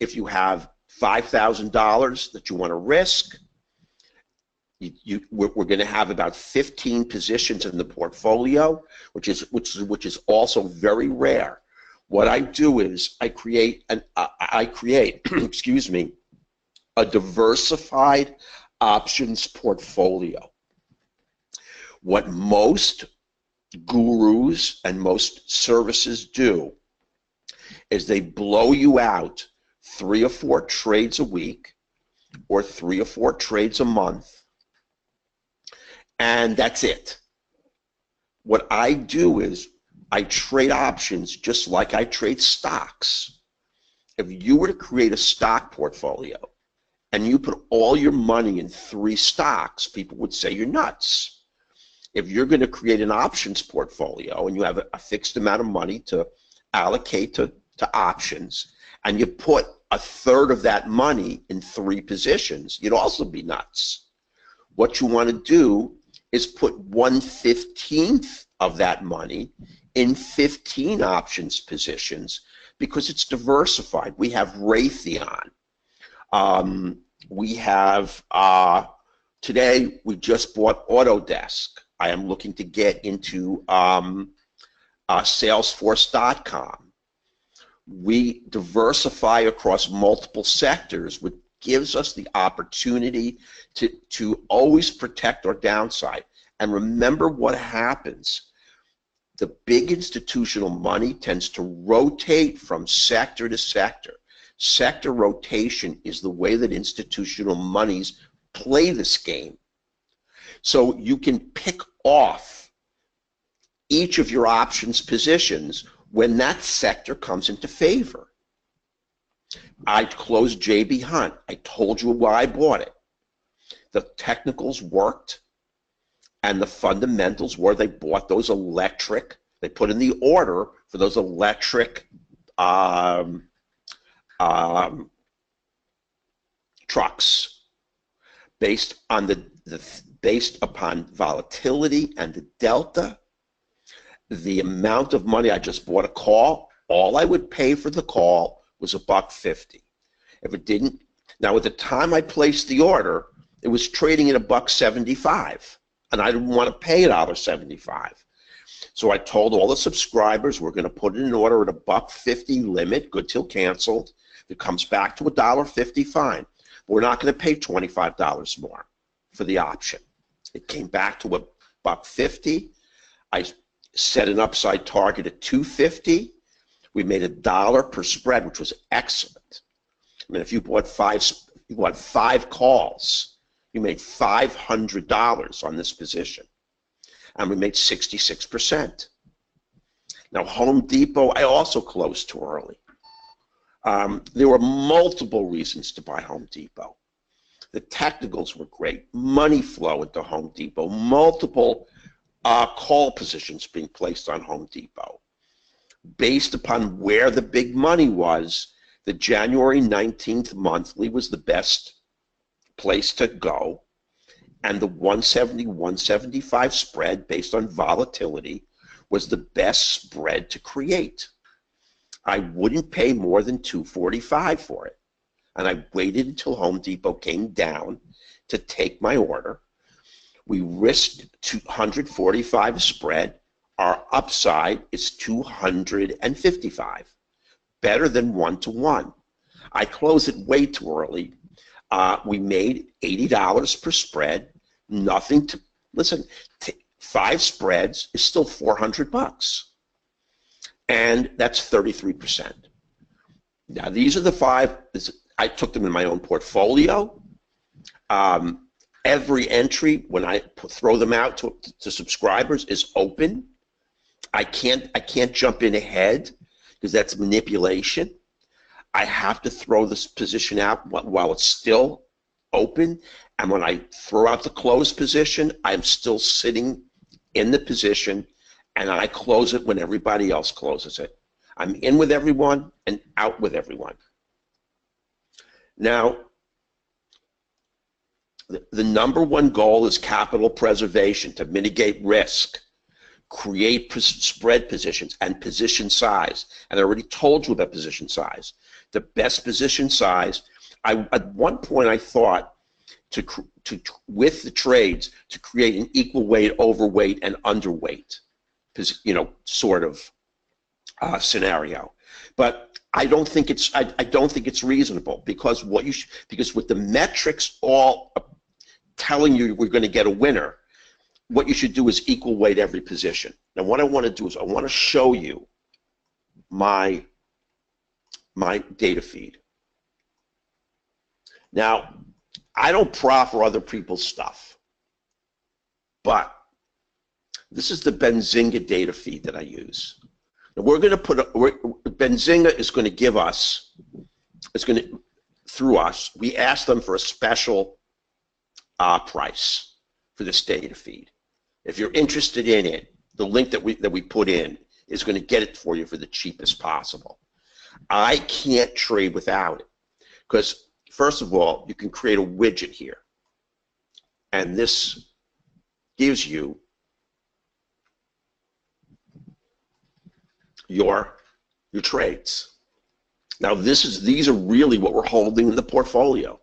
If you have $5,000 that you want to risk, we're going to have about 15 positions in the portfolio, which is also very rare. What I do is I create excuse me, a diversified options portfolio. What most gurus and most services do is they blow you out 3 or 4 trades a week or 3 or 4 trades a month, and that's it. What I do is I trade options just like I trade stocks. If you were to create a stock portfolio and you put all your money in 3 stocks, people would say you're nuts. If you're going to create an options portfolio and you have a fixed amount of money to allocate to options, and you put a third of that money in 3 positions, you'd also be nuts. What you want to do is put 1/15 of that money in 15 options positions, because it's diversified. We have Raytheon. We have, today we just bought Autodesk. I am looking to get into Salesforce.com. We diversify across multiple sectors, which gives us the opportunity to always protect our downside. And remember what happens. The big institutional money tends to rotate from sector to sector. Sector rotation is the way that institutional monies play this game. So you can pick off each of your options positions when that sector comes into favor. I closed JB Hunt. I told you why I bought it. The technicals worked, and the fundamentals were they bought those electric, they put in the order for those electric trucks based on based upon volatility and the delta. The amount of money, I just bought a call. All I would pay for the call was $1.50. If it didn't, now at the time I placed the order, it was trading at $1.75, and I didn't want to pay $1.75. So I told all the subscribers we're going to put in an order at $1.50 limit, good till canceled. If it comes back to $1.50, fine. But we're not going to pay $25 more for the option. It came back to $1.50. I set an upside target at $2.50. We made $1 per spread, which was excellent. I mean, if you bought five calls, you made $500 on this position, and we made 66%. Now, Home Depot, I also closed too early. There were multiple reasons to buy Home Depot. The technicals were great, money flow into Home Depot, multiple call positions being placed on Home Depot. Based upon where the big money was, the January 19th monthly was the best place to go, and the 170, 175 spread based on volatility was the best spread to create. I wouldn't pay more than $2.45 for it, and I waited until Home Depot came down to take my order. We risked 245 spread. Our upside is 255, better than 1-to-1. I closed it way too early. We made $80 per spread. Nothing to listen. 5 spreads is still $400, and that's 33%. Now these are the 5. I took them in my own portfolio. Every entry, when I throw them out to subscribers, is open. I can't jump in ahead because that's manipulation. I have to throw this position out while it's still open, and when I throw out the closed position, I'm still sitting in the position and I close it when everybody else closes it. I'm in with everyone and out with everyone. Now, the number one goal is capital preservation, to mitigate risk, create spread positions, and position size. And I already told you about position size. The best position size, at one point I thought with the trades to create an equal weight, overweight, and underweight, sort of scenario. But I don't think it's reasonable, because because with the metrics all telling you we're going to get a winner, what you should do is equal weight every position. Now, what I want to do is I want to show you my data feed. Now, I don't proffer other people's stuff, but this is the Benzinga data feed that I use. Now, we're going to Benzinga is going to give us, through us, we ask them for a special price for this data feed. If you're interested in it, the link that we put in is going to get it for you for the cheapest possible. I can't trade without it, because first of all, you can create a widget here, and this gives you your trades. Now, these are really what we're holding in the portfolio.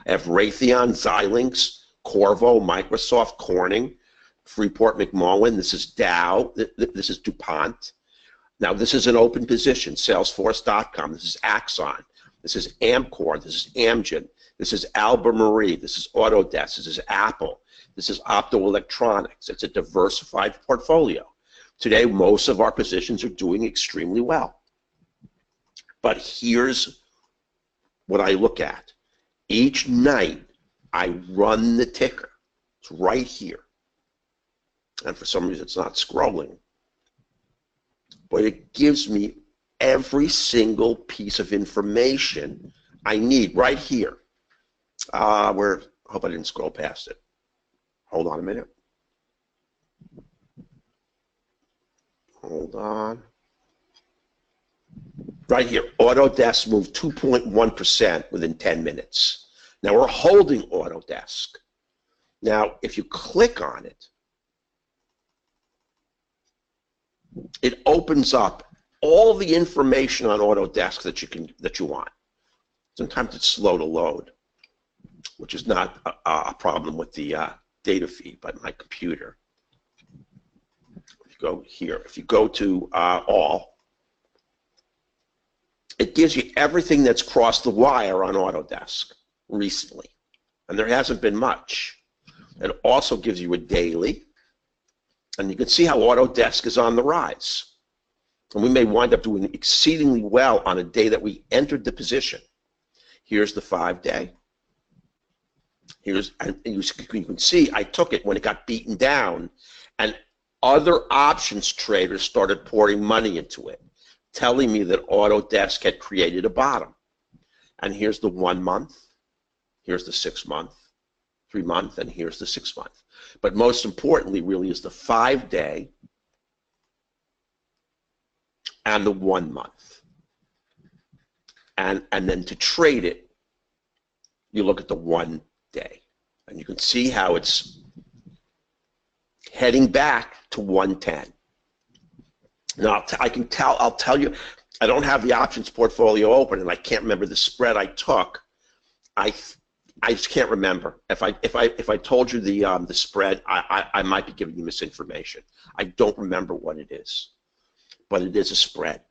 I have Raytheon, Xilinx, Qorvo, Microsoft, Corning, Freeport-McMoRan. This is Dow. This is DuPont. Now, this is an open position, Salesforce.com. This is Axon. This is Amcor. This is Amgen. This is Albemarle. This is Autodesk. This is Apple. This is Optoelectronics. It's a diversified portfolio. Today, most of our positions are doing extremely well. But here's what I look at. Each night, I run the ticker. It's right here. And for some reason, it's not scrolling. But it gives me every single piece of information I need right here. I hope I didn't scroll past it. Hold on a minute. Hold on. Right here, Autodesk moved 2.1% within 10 minutes. Now we're holding Autodesk. Now, if you click on it, it opens up all the information on Autodesk that you want. Sometimes it's slow to load, which is not a problem with the data feed, but my computer. If you go here, if you go to all, it gives you everything that's crossed the wire on Autodesk recently, and there hasn't been much. It also gives you a daily, and you can see how Autodesk is on the rise. And we may wind up doing exceedingly well on a day that we entered the position. Here's the 5-day. And you can see I took it when it got beaten down, and other options traders started pouring money into it, telling me that Autodesk had created a bottom. And here's the 1 month, here's the 6 month, 3 month, and here's the 6 month. But most importantly, really, is the 5-day and the 1 month. And then to trade it, you look at the 1 day, and you can see how it's heading back to 110. Now, I'll tell you, I don't have the options portfolio open, and I can't remember the spread I took. I just can't remember. If I told you the spread, I might be giving you misinformation. I don't remember what it is, but it is a spread.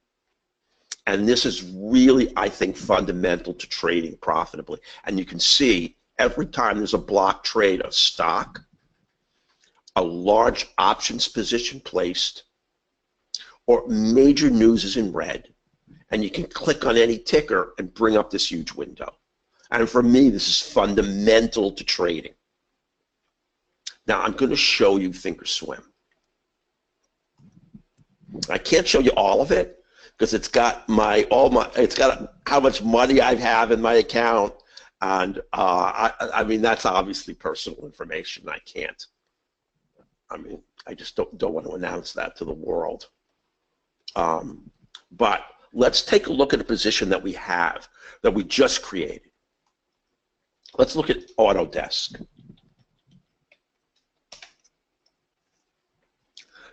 And this is really, I think, fundamental to trading profitably. And you can see every time there's a block trade of stock, a large options position placed, or major news is in red, and you can click on any ticker and bring up this huge window. And for me, this is fundamental to trading. Now, I'm going to show you Thinkorswim. I can't show you all of it because it's got it's got how much money I have in my account, and I mean that's obviously personal information. I can't I mean, I just don't want to announce that to the world. But let's take a look at a position that we have, that we just created. Let's look at Autodesk.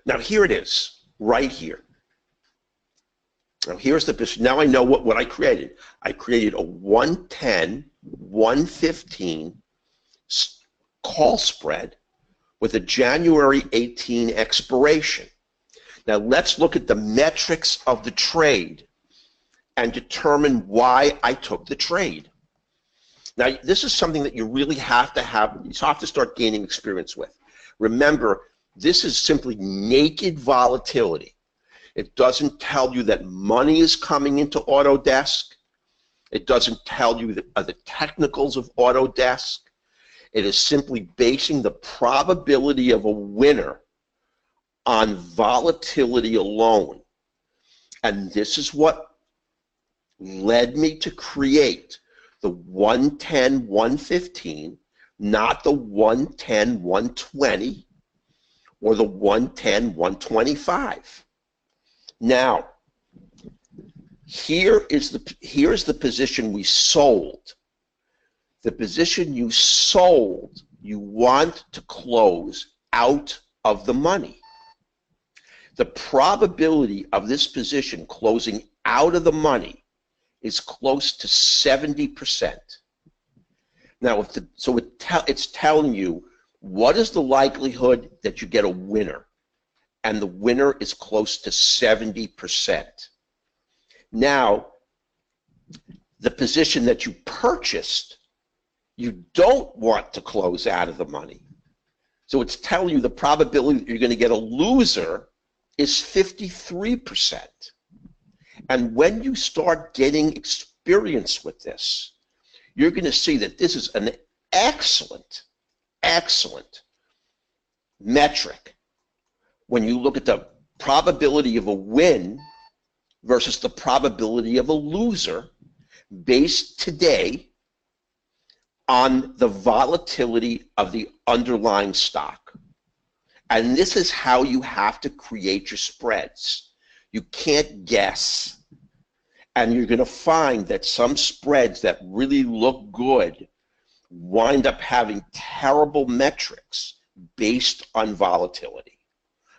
Now here it is, right here. Now here's the position. Now I know what I created. I created a 110, 115 call spread with a January 18 expiration. Now let's look at the metrics of the trade and determine why I took the trade. Now this is something that you really have to start gaining experience with. Remember, this is simply naked volatility. It doesn't tell you that money is coming into Autodesk. It doesn't tell you the technicals of Autodesk. It is simply basing the probability of a winner on volatility alone. And this is what led me to create the 110, 115, not the 110, 120, or the 110, 125. Now, here's the position we sold. The position you sold, you want to close out of the money. The probability of this position closing out of the money is close to 70%. Now, it's telling you what is the likelihood that you get a winner, and the winner is close to 70%. Now, the position that you purchased, you don't want to close out of the money. So it's telling you the probability that you're going to get a loser is 53%. And when you start getting experience with this, you're going to see that this is an excellent metric when you look at the probability of a win versus the probability of a loser based today on the volatility of the underlying stock. And this is how you have to create your spreads. You can't guess. And you're going to find that some spreads that really look good wind up having terrible metrics based on volatility.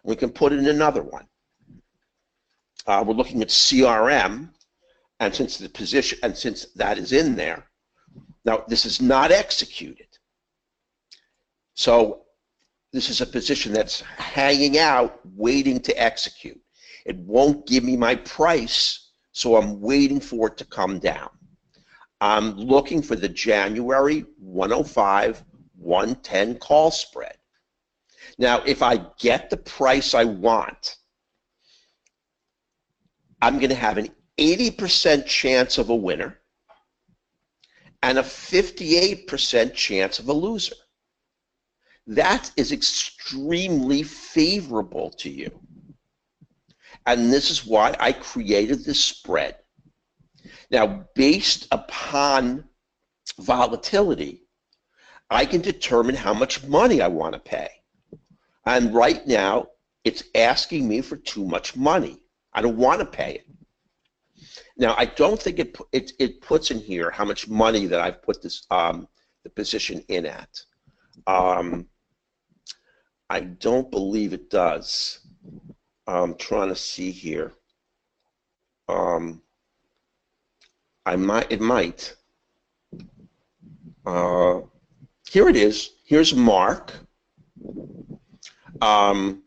We can put in another one. We're looking at CRM, and since that is in there, now this is not executed. So this is a position that's hanging out, waiting to execute. It won't give me my price, so I'm waiting for it to come down. I'm looking for the January 105, 110 call spread. Now, if I get the price I want, I'm going to have an 80% chance of a winner and a 58% chance of a loser. That is extremely favorable to you. And this is why I created this spread. Now, based upon volatility, I can determine how much money I want to pay. And right now, it's asking me for too much money. I don't want to pay it. Now, I don't think it puts in here how much money that I've put this the position in at. I don't believe it does. I'm trying to see here. It might. Here it is. Here's Mark. I'm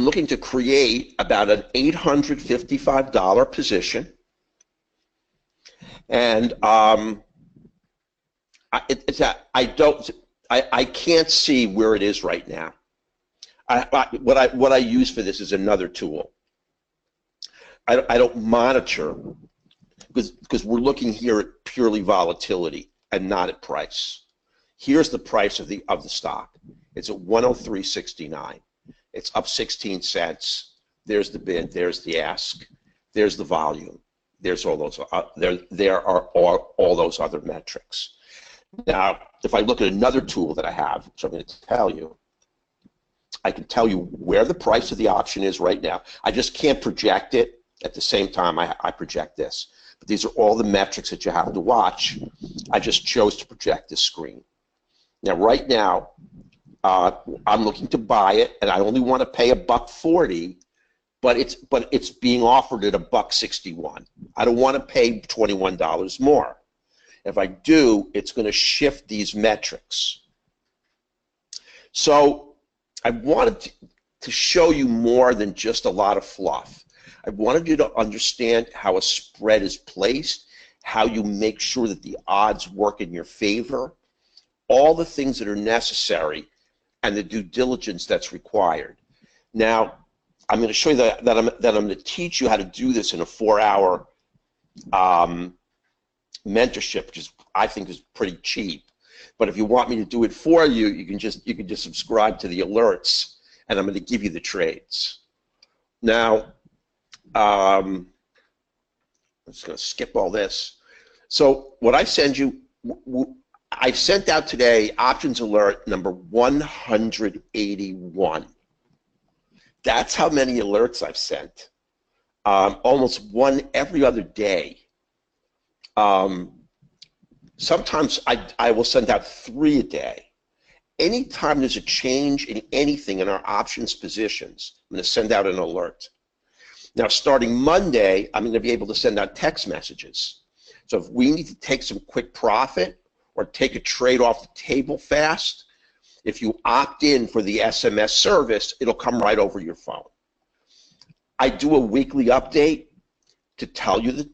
looking to create about an $855 position, and I can't see where it is right now. What I use for this is another tool. I don't monitor because we're looking here at purely volatility and not at price. Here's the price of the stock. It's at 103.69. It's up 16 cents. There's the bid. There's the ask. There's the volume. There's all those. There are all those other metrics. Now, if I look at another tool that I have, which I'm going to tell you, I can tell you where the price of the option is right now. I just can't project it. At the same time, I project this. But these are all the metrics that you have to watch. I just chose to project this screen. Now, right now, I'm looking to buy it, and I only want to pay $1.40, but it's being offered at $1.61. I don't want to pay $21 more. If I do, it's going to shift these metrics. So I wanted to show you more than just a lot of fluff. I wanted you to understand how a spread is placed, how you make sure that the odds work in your favor, all the things that are necessary, and the due diligence that's required. Now, I'm going to show you that I'm going to teach you how to do this in a 4-hour mentorship, which I think is pretty cheap. But if you want me to do it for you, you can just subscribe to the alerts, and I'm going to give you the trades. Now, I'm just going to skip all this. So what I send you, I sent out today options alert number 181. That's how many alerts I've sent. Almost one every other day. Sometimes I will send out 3 a day. Anytime there's a change in anything in our options positions, I'm going to send out an alert. Now, starting Monday, I'm going to be able to send out text messages. So if we need to take some quick profit or take a trade off the table fast, if you opt in for the SMS service, it'll come right over your phone. I do a weekly update to tell you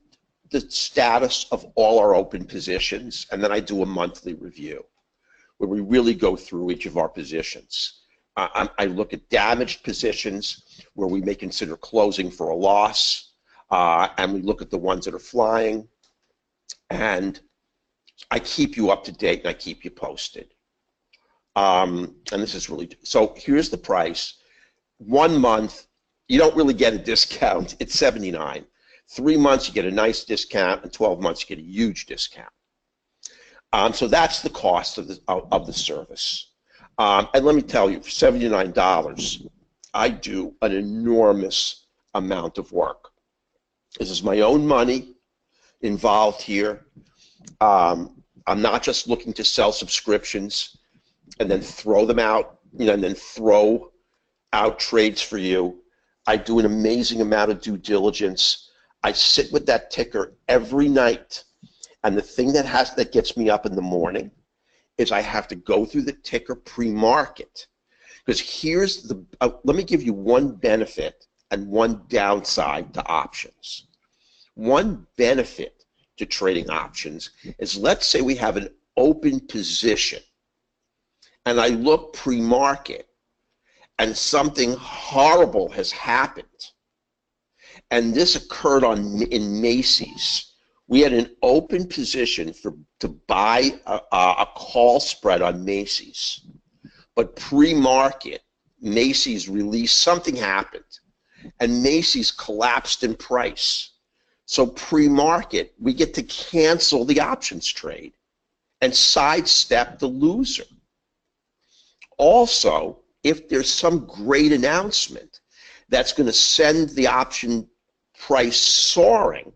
the status of all our open positions, and then I do a monthly review where we really go through each of our positions. I look at damaged positions where we may consider closing for a loss, and we look at the ones that are flying, and I keep you up to date and I keep you posted. And this is really, so here's the price. 1 month, you don't really get a discount. It's $79. 3 months, you get a nice discount, and 12 months, you get a huge discount. So that's the cost of the service. And let me tell you, for $79, I do an enormous amount of work. This is my own money involved here. I'm not just looking to sell subscriptions and then throw them out, and then throw out trades for you. I do an amazing amount of due diligence. I sit with that ticker every night, and the thing that gets me up in the morning is I have to go through the ticker pre-market. Because here's the, let me give you one benefit and one downside to options. One benefit to trading options is, let's say we have an open position, and I look pre-market, and something horrible has happened. And this occurred in Macy's. We had an open position to buy a call spread on Macy's. But pre-market, Macy's released, something happened, and Macy's collapsed in price. So pre-market, we get to cancel the options trade and sidestep the loser. Also, if there's some great announcement that's going to send the option price soaring,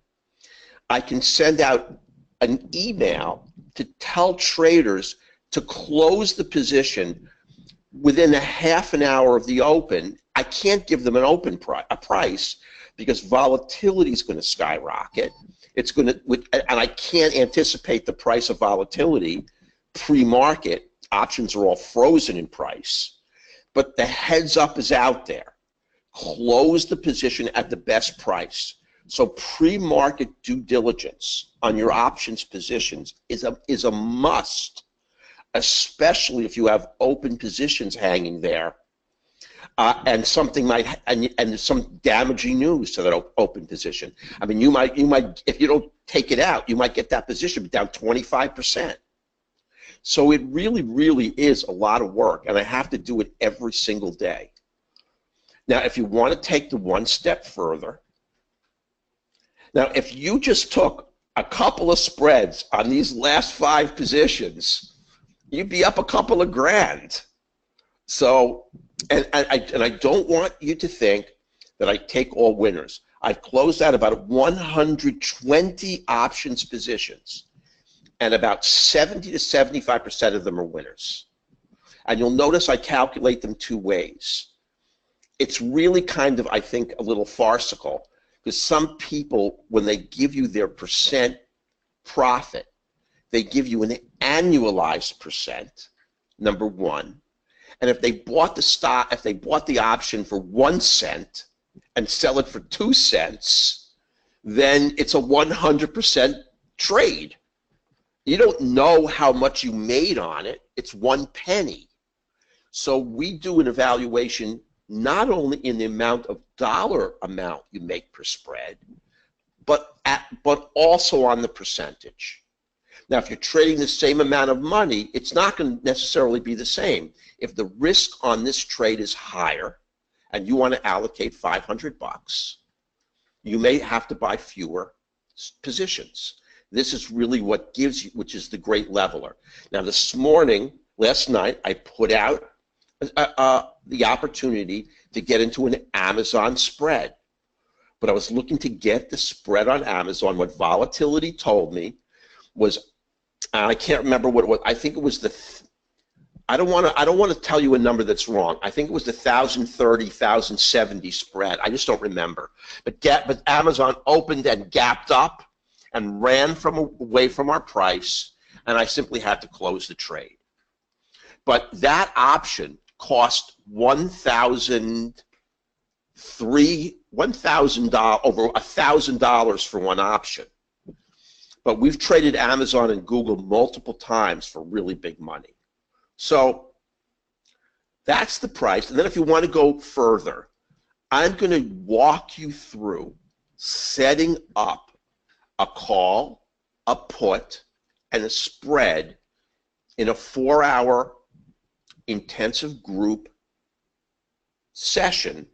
I can send out an email to tell traders to close the position within a half an hour of the open. I can't give them an open price because volatility is going to skyrocket. It's going to, and I can't anticipate the price of volatility pre-market. Options are all frozen in price, but the heads up is out there. Close the position at the best price. So pre-market due diligence on your options positions is a must, especially if you have open positions hanging there, and something might and some damaging news to that open position. I mean, you might if you don't take it out, you might get that position down 25%. So it really, really is a lot of work, and I have to do it every single day. Now, if you want to take the one step further, now if you just took a couple of spreads on these last 5 positions, you'd be up a couple of grand. So, and I don't want you to think that I take all winners. I've closed out about 120 options positions, and about 70 to 75% of them are winners. And you'll notice I calculate them 2 ways. It's really kind of, I think, a little farcical, because some people, when they give you their percent profit, they give you an annualized percent, number one. And if they bought the stock, if they bought the option for 1 cent and sell it for 2 cents, then it's a 100% trade. You don't know how much you made on it. It's 1 penny. So we do an evaluation not only in the amount of dollar amount you make per spread, but also on the percentage. Now, if you're trading the same amount of money, it's not going to necessarily be the same. If the risk on this trade is higher and you want to allocate 500 bucks, you may have to buy fewer positions. This is really what gives you, which is the great leveler. Now, last night, I put out the opportunity to get into an Amazon spread. But I was looking to get the spread on Amazon. What volatility told me was, I can't remember what it was. I think it was I don't want to tell you a number that's wrong. I think it was the 1,030, 1,070 spread. I just don't remember. But Amazon opened and gapped up and ran away from our price, and I simply had to close the trade. But that option cost $1,000 over $1,000 for one option. But we've traded Amazon and Google multiple times for really big money. So that's the price. And then if you want to go further, I'm going to walk you through setting up a call, a put, and a spread in a 4-hour intensive group session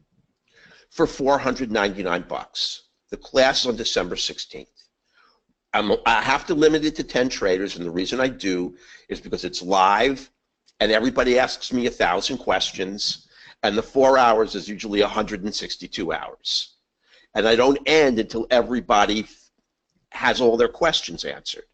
for 499 bucks. The class is on December 16th. I have to limit it to 10 traders, and the reason I do is because it's live, and everybody asks me 1,000 questions, and the 4 hours is usually 162 hours. And I don't end until everybody has all their questions answered.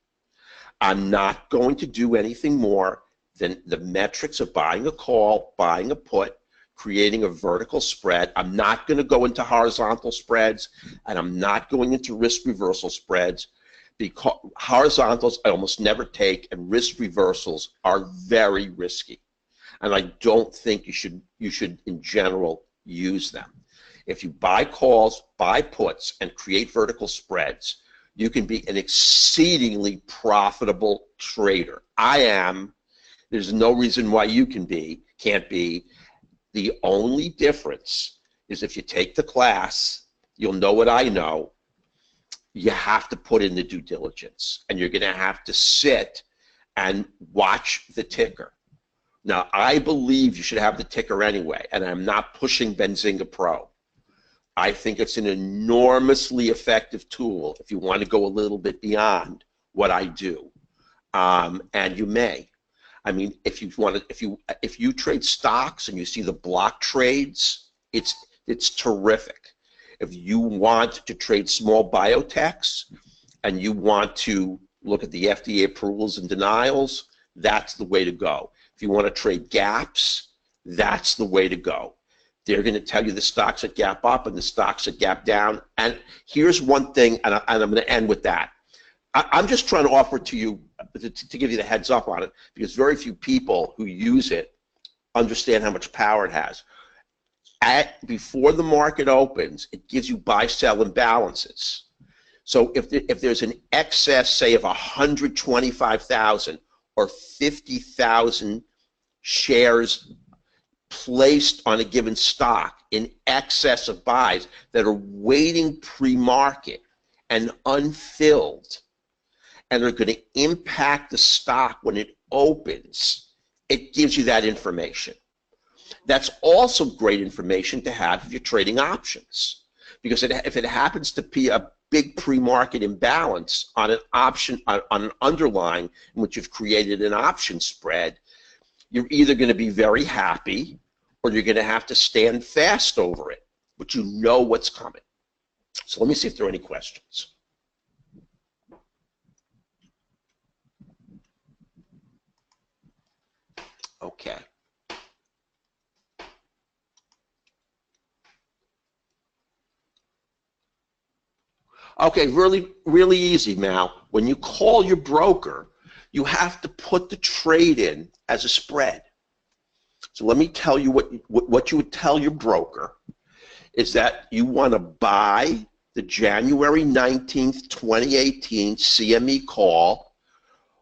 I'm not going to do anything more than the metrics of buying a call, buying a put, creating a vertical spread. I'm not going to go into horizontal spreads, and I'm not going into risk reversal spreads, because horizontals I almost never take, and risk reversals are very risky. And I don't think you should in general use them. If you buy calls, buy puts, and create vertical spreads, you can be an exceedingly profitable trader. I am. There's no reason why you can't be. The only difference is if you take the class, you'll know what I know. You have to put in the due diligence, and you're going to have to sit and watch the ticker. Now, I believe you should have the ticker anyway, and I'm not pushing Benzinga Pro. I think it's an enormously effective tool if you want to go a little bit beyond what I do, and you may. I mean, if you trade stocks and you see the block trades, it's terrific. If you want to trade small biotechs and you want to look at the FDA approvals and denials, that's the way to go. If you want to trade gaps, that's the way to go. They're going to tell you the stocks that gap up and the stocks that gap down. And here's one thing, and I'm going to end with that. I'm just trying to offer to you, to give you the heads up on it, because very few people who use it understand how much power it has. Before the market opens, it gives you buy-sell imbalances. So if there's an excess, say, of 125,000 or 50,000 shares placed on a given stock in excess of buys that are waiting pre-market and unfilled, and are going to impact the stock when it opens, it gives you that information. That's also great information to have if you're trading options, because if it happens to be a big pre-market imbalance on an option, on an underlying in which you've created an option spread, you're either going to be very happy or you're going to have to stand fast over it, but you know what's coming. So let me see if there are any questions. Okay. Okay, really easy now. When you call your broker, you have to put the trade in as a spread. So let me tell you what you would tell your broker is that you want to buy the January 19th, 2018 CME call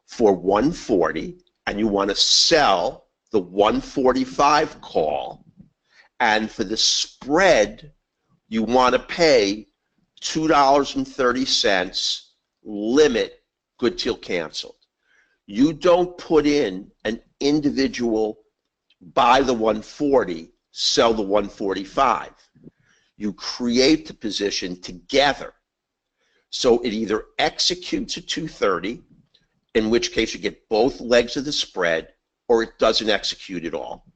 for 140, and you want to sell the 145 call, and for the spread, you want to pay $2.30 limit good till canceled. You don't put in an individual buy the 140, sell the 145. You create the position together. So it either executes at 230, in which case you get both legs of the spread, or it doesn't execute at all.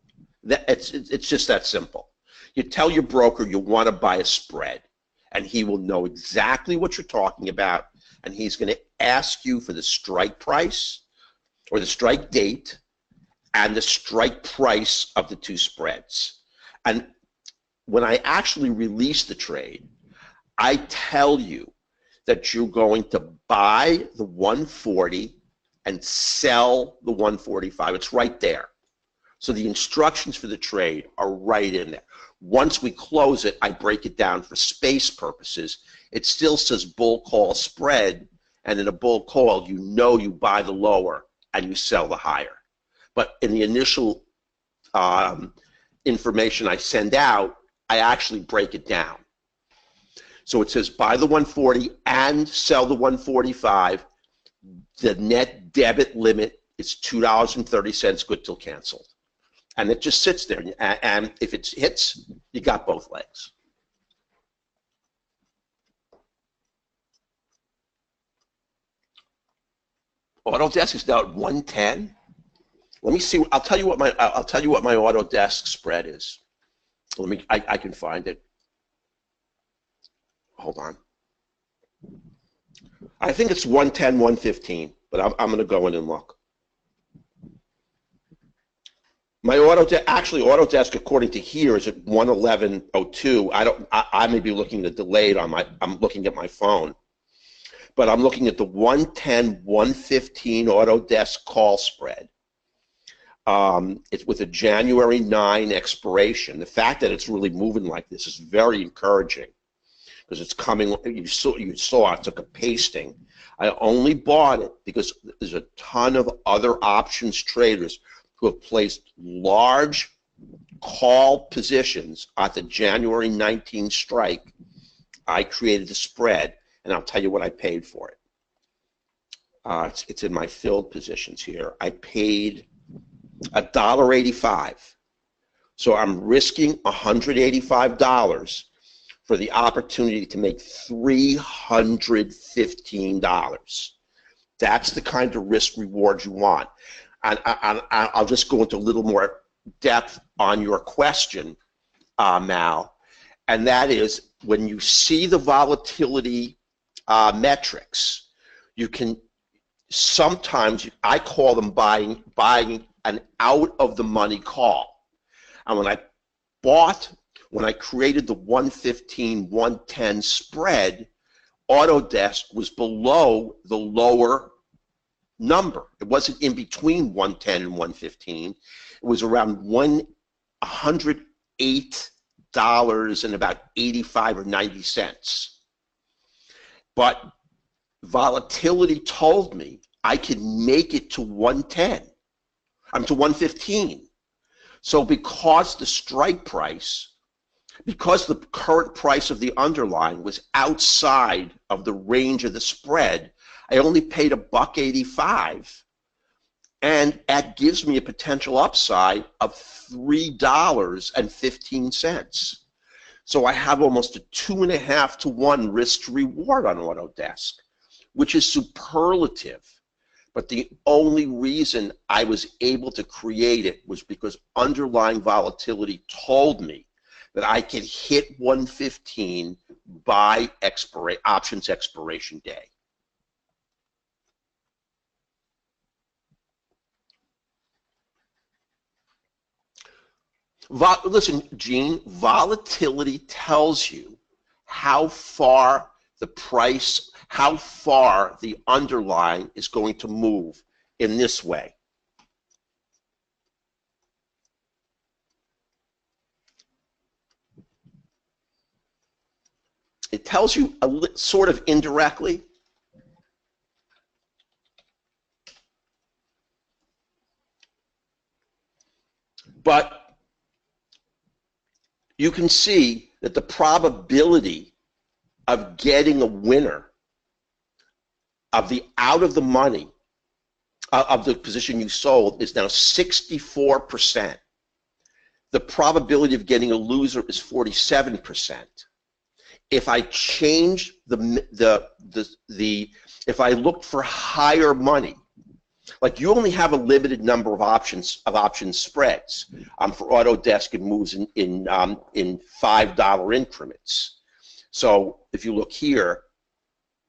It's just that simple. You tell your broker you want to buy a spread, and he will know exactly what you're talking about, and he's going to ask you for the strike price or the strike date and the strike price of the two spreads. And when I actually release the trade, I tell you that you're going to buy the 140 and sell the 145. It's right there. So the instructions for the trade are right in there. Once we close it, I break it down for space purposes. It still says bull call spread, and in a bull call, you know you buy the lower and you sell the higher. But in the initial information I send out, I actually break it down. So it says buy the 140 and sell the 145. The net debit limit is $2.30 good till canceled. And it just sits there. And if it hits, you got both legs. Autodesk is now at 110. Let me see. I'll tell you what my Autodesk spread is. I can find it. Hold on. I think it's 110, 115, but I'm going to go in and look. My Autodesk, according to here, is at 111.02. I may be looking at the delayed on I'm looking at my phone, but I'm looking at the 110, 115 Autodesk call spread. It's with a January 9 expiration. The fact that it's really moving like this is very encouraging because it's coming. You saw it took a pasting. I only bought it because there's a ton of other options traders who have placed large call positions at the January 19 strike. I created the spread, and I'll tell you what I paid for it. It's in my filled positions here. I paid $1.85. So I'm risking $185 for the opportunity to make $315. That's the kind of risk reward you want. And I'll just go into a little more depth on your question, Mal, and that is when you see the volatility metrics, you can sometimes, I call them buying an out-of-the-money call. And when I created the 115, 110 spread, Autodesk was below the lower number. It wasn't in between 110 and 115. It was around $108 and about 85 or 90 cents. But volatility told me I could make it to 110. To 115. So because the strike price, because the current price of the underlying was outside of the range of the spread, I only paid $1.85, and that gives me a potential upside of $3.15. So I have almost a 2.5 to 1 risk to reward on Autodesk, which is superlative. But the only reason I was able to create it was because underlying volatility told me that I could hit 115 by options expiration day. Listen, Gene, volatility tells you how far the price, how far the underlying is going to move in this way. It tells you sort of indirectly. But you can see that the probability of getting a winner of the out of the money of the position you sold is now 64%. The probability of getting a loser is 47%. If I change if I looked for higher money, like you only have a limited number of options spreads. For Autodesk, it moves in $5 increments. So if you look here,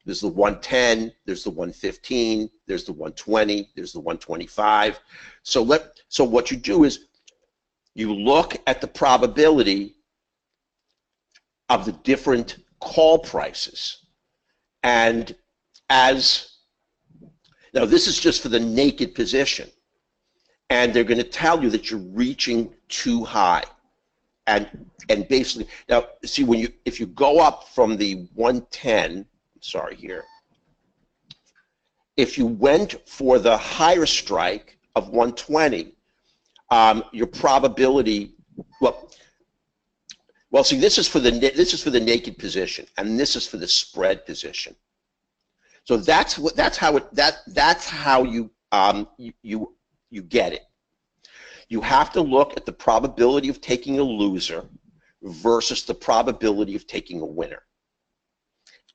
there's the 110, there's the 115, there's the 120, there's the 125. So what you do is you look at the probability of the different call prices, and now this is just for the naked position, and they're going to tell you that you're reaching too high, and basically now see if you go up from the 110, sorry here, if you went for the higher strike of 120, your probability, well, see, this is for the naked position, and this is for the spread position. So that's how you get it. You have to look at the probability of taking a loser versus the probability of taking a winner.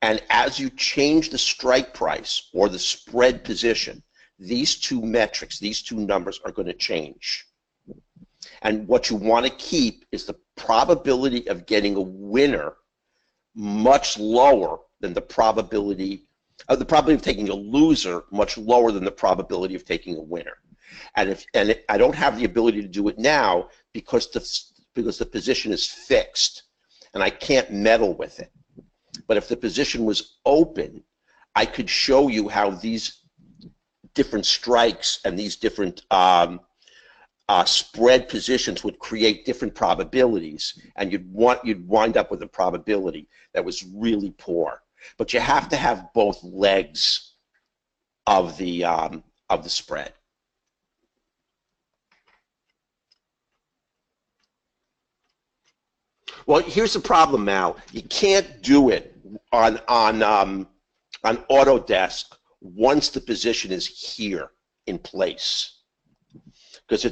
And as you change the strike price or the spread position, these two metrics, these two numbers are going to change. And what you want to keep is the probability of getting a winner much lower than the probability of taking a loser much lower than the probability of taking a winner. And I don't have the ability to do it now because the position is fixed and I can't meddle with it. But if the position was open, I could show you how these different strikes and these different spread positions would create different probabilities, and you'd wind up with a probability that was really poor. But you have to have both legs of the spread. Well, here's the problem, Mal. You can't do it on Autodesk once the position is here in place, because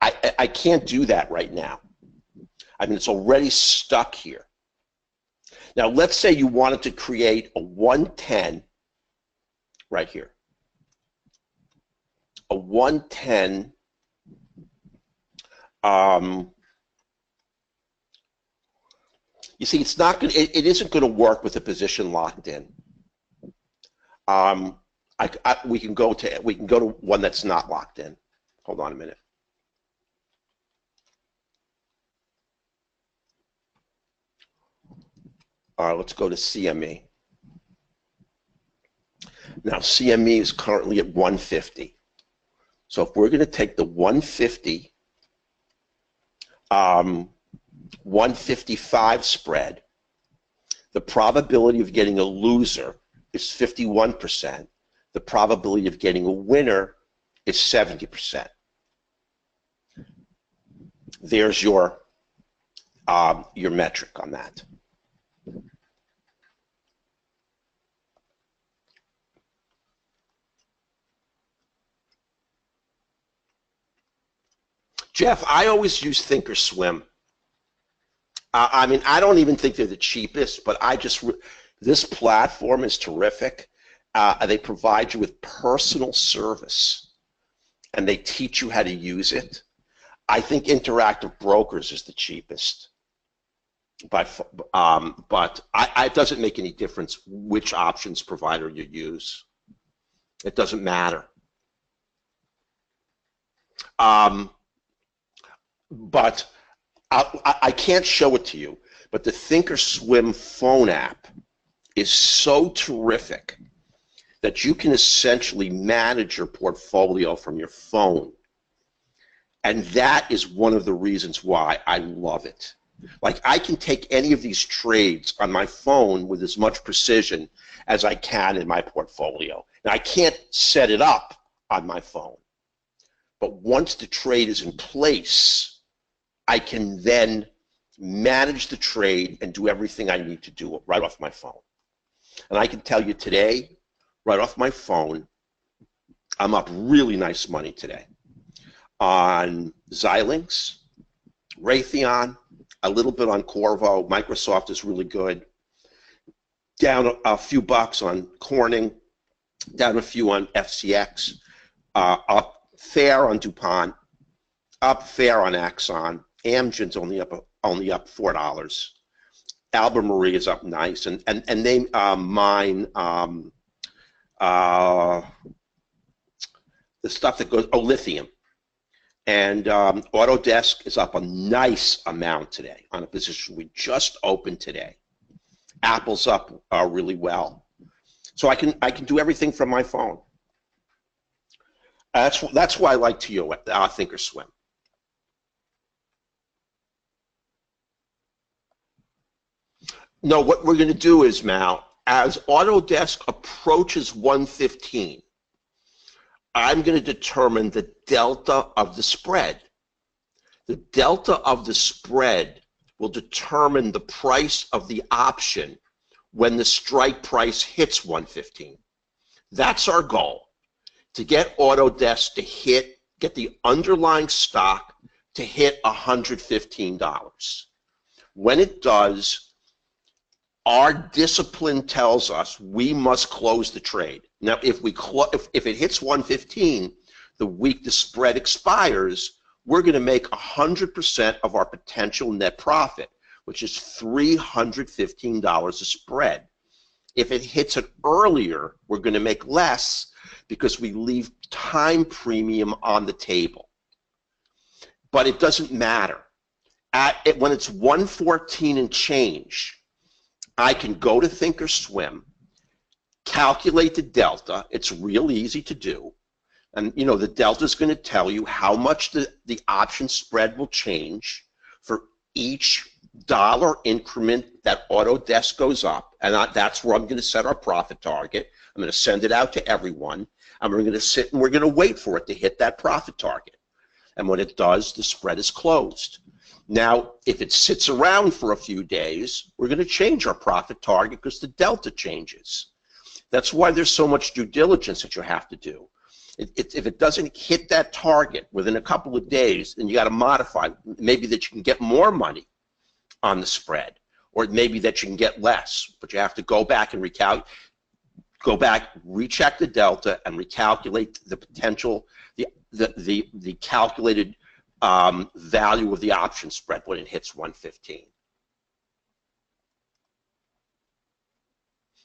I can't do that right now. I mean, it's already stuck here. Now, let's say you wanted to create a 110 right here. A 110 you see, it's not going. It isn't going to work with the position locked in. We can go to one that's not locked in. Hold on a minute. Let's go to CME. Now, CME is currently at 150. So if we're going to take the 150, 155 spread, the probability of getting a loser is 51%. The probability of getting a winner is 70%. There's your metric on that. Jeff, I always use Thinkorswim. I mean, I don't even think they're the cheapest, but this platform is terrific. They provide you with personal service, and they teach you how to use it. I think Interactive Brokers is the cheapest, but it doesn't make any difference which options provider you use. It doesn't matter. But I can't show it to you, but the Thinkorswim phone app is so terrific that you can essentially manage your portfolio from your phone. And that is one of the reasons why I love it. Like, I can take any of these trades on my phone with as much precision as I can in my portfolio. Now, I can't set it up on my phone, but once the trade is in place, I can then manage the trade and do everything I need to do right off my phone. And I can tell you today, right off my phone, I'm up really nice money today on Xilinx, Raytheon, a little bit on Qorvo. Microsoft is really good. Down a few bucks on Corning, down a few on FCX, up fair on DuPont, up fair on Axon. Amgen's only up $4. Albemarle is up nice, and they mine the stuff that goes lithium. And Autodesk is up a nice amount today on a position we just opened today. Apple's up really well, so I can do everything from my phone. That's why I like Thinkorswim. No, what we're going to do is, Mal, as Autodesk approaches 115, I'm going to determine the delta of the spread. The delta of the spread will determine the price of the option when the strike price hits 115. That's our goal, to get Autodesk to get the underlying stock to hit $115. When it does, our discipline tells us we must close the trade. Now, if it hits 115, the week the spread expires, we're going to make 100% of our potential net profit, which is $315 a spread. If it hits it earlier, we're going to make less because we leave time premium on the table. But it doesn't matter. When it's 114 and change, I can go to Thinkorswim, calculate the delta. It's real easy to do. And, you know, the delta is going to tell you how much the option spread will change for each dollar increment that Autodesk goes up. And that's where I'm going to set our profit target. I'm going to send it out to everyone. And we're going to sit and we're going to wait for it to hit that profit target. And when it does, the spread is closed. Now, if it sits around for a few days, we're going to change our profit target because the delta changes. That's why there's so much due diligence that you have to do. If it doesn't hit that target within a couple of days, then you got to modify. Maybe that you can get more money on the spread, or maybe that you can get less. But you have to go back and recheck the delta, and recalculate the potential, the calculated value of the option spread when it hits 115.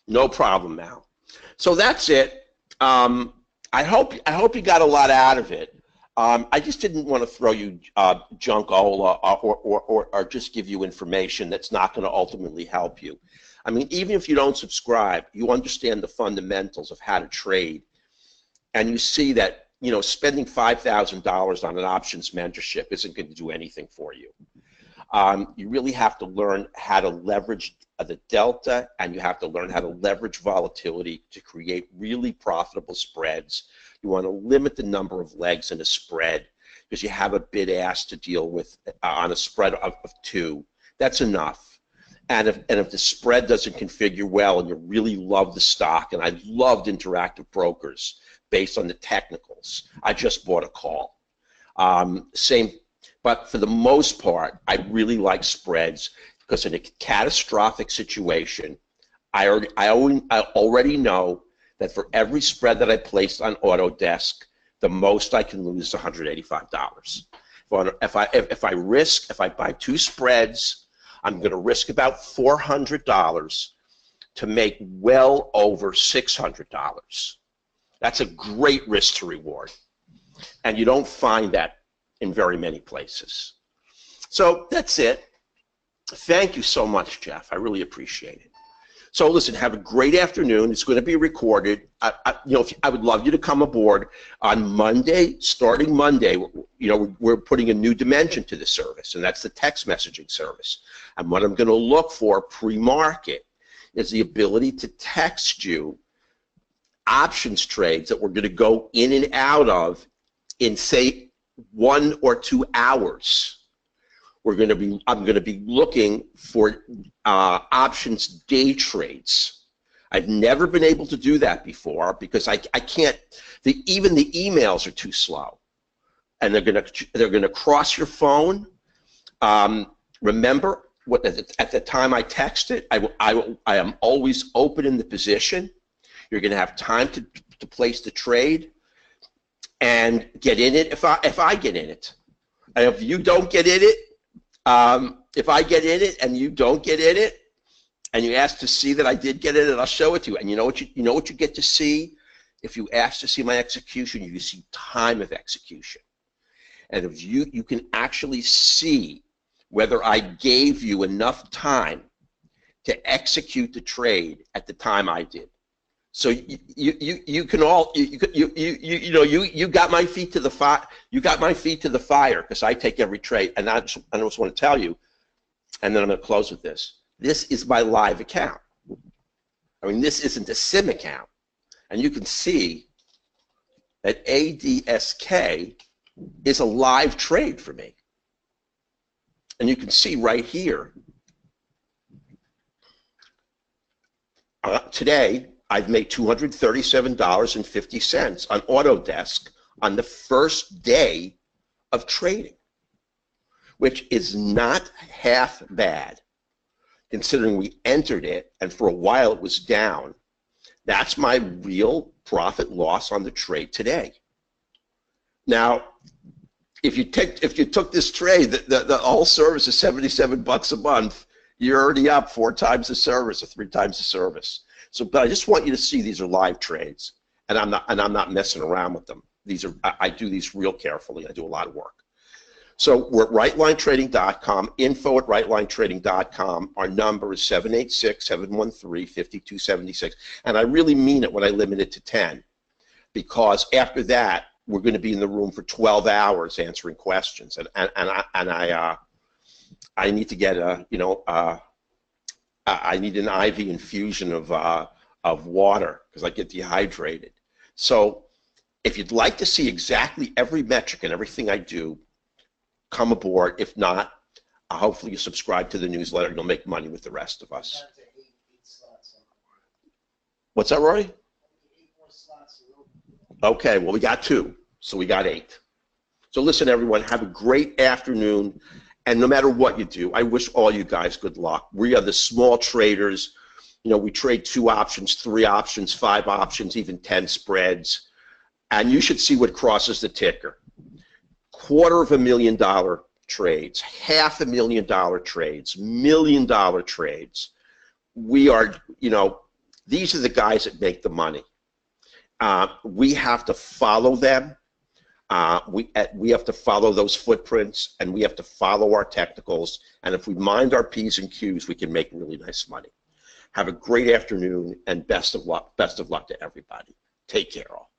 No problem, Mal. So that's it. I hope you got a lot out of it. I just didn't want to throw you junkola or just give you information that's not going to ultimately help you. I mean, even if you don't subscribe, you understand the fundamentals of how to trade, and you see that, you know, spending $5,000 on an options mentorship isn't going to do anything for you. You really have to learn how to leverage the delta, and you have to learn how to leverage volatility to create really profitable spreads. You want to limit the number of legs in a spread because you have a bid-ask to deal with on a spread of 2. That's enough. And if the spread doesn't configure well and you really love the stock, and I loved Interactive Brokers based on the technicals, I just bought a call. But for the most part, I really like spreads. because in a catastrophic situation, I already know that for every spread that I placed on Autodesk, the most I can lose is $185. If I buy 2 spreads, I'm going to risk about $400 to make well over $600. That's a great risk to reward, and you don't find that in very many places. So that's it. Thank you so much, Jeff. I really appreciate it. So listen, have a great afternoon. It's going to be recorded. I would love you to come aboard on Monday. Starting Monday, we're putting a new dimension to the service, and that's the text messaging service. And what I'm going to look for pre-market is the ability to text you options trades that we're going to go in and out of in, say, 1 or 2 hours. I'm going to be looking for options day trades. I've never been able to do that before because I can't. Even the emails are too slow, and they're going to cross your phone. Remember, at the time I text it, I am always open in the position. You're going to have time to place the trade and get in it if I get in it. And if you don't get in it, if I get in it and you don't get in it, and you ask to see that I did get in it, I'll show it to you. And you know what you get to see? If you ask to see my execution, you see time of execution. And if you can actually see whether I gave you enough time to execute the trade at the time I did. So you can all you got my feet to the fire. You got my feet to the fire because I take every trade. And I just want to tell you, and then I'm going to close with this. This is my live account. I mean, this isn't a sim account, and you can see that ADSK is a live trade for me. And you can see right here today. I've made $237.50 on Autodesk on the first day of trading, which is not half bad considering we entered it and for a while it was down. That's my real profit loss on the trade today. Now, if you took this trade, the whole service is $77 a month. You're already up 4 times the service or 3 times the service. So, but I just want you to see these are live trades, and I'm not messing around with them. I do these real carefully. I do a lot of work. So we're at rightlinetrading.com, info@rightlinetrading.com. Our number is 786-713-5276, and I really mean it when I limit it to 10, because after that we're going to be in the room for 12 hours answering questions, and I need to get I need an IV infusion of water because I get dehydrated. So if you'd like to see exactly every metric and everything I do, come aboard. If not, hopefully you subscribe to the newsletter and you'll make money with the rest of us. What's that, Rory? Okay, well, we got 2, so we got 8. So listen, everyone, have a great afternoon. And no matter what you do, I wish all you guys good luck. We are the small traders. We trade 2 options, 3 options, 5 options, even 10 spreads. And you should see what crosses the ticker. $250,000 trades, $500,000 trades, $1 million trades. We are, these are the guys that make the money. We have to follow them. We have to follow those footprints, and we have to follow our technicals, and if we mind our P's and Q's, we can make really nice money. Have a great afternoon, and best of luck to everybody. Take care all.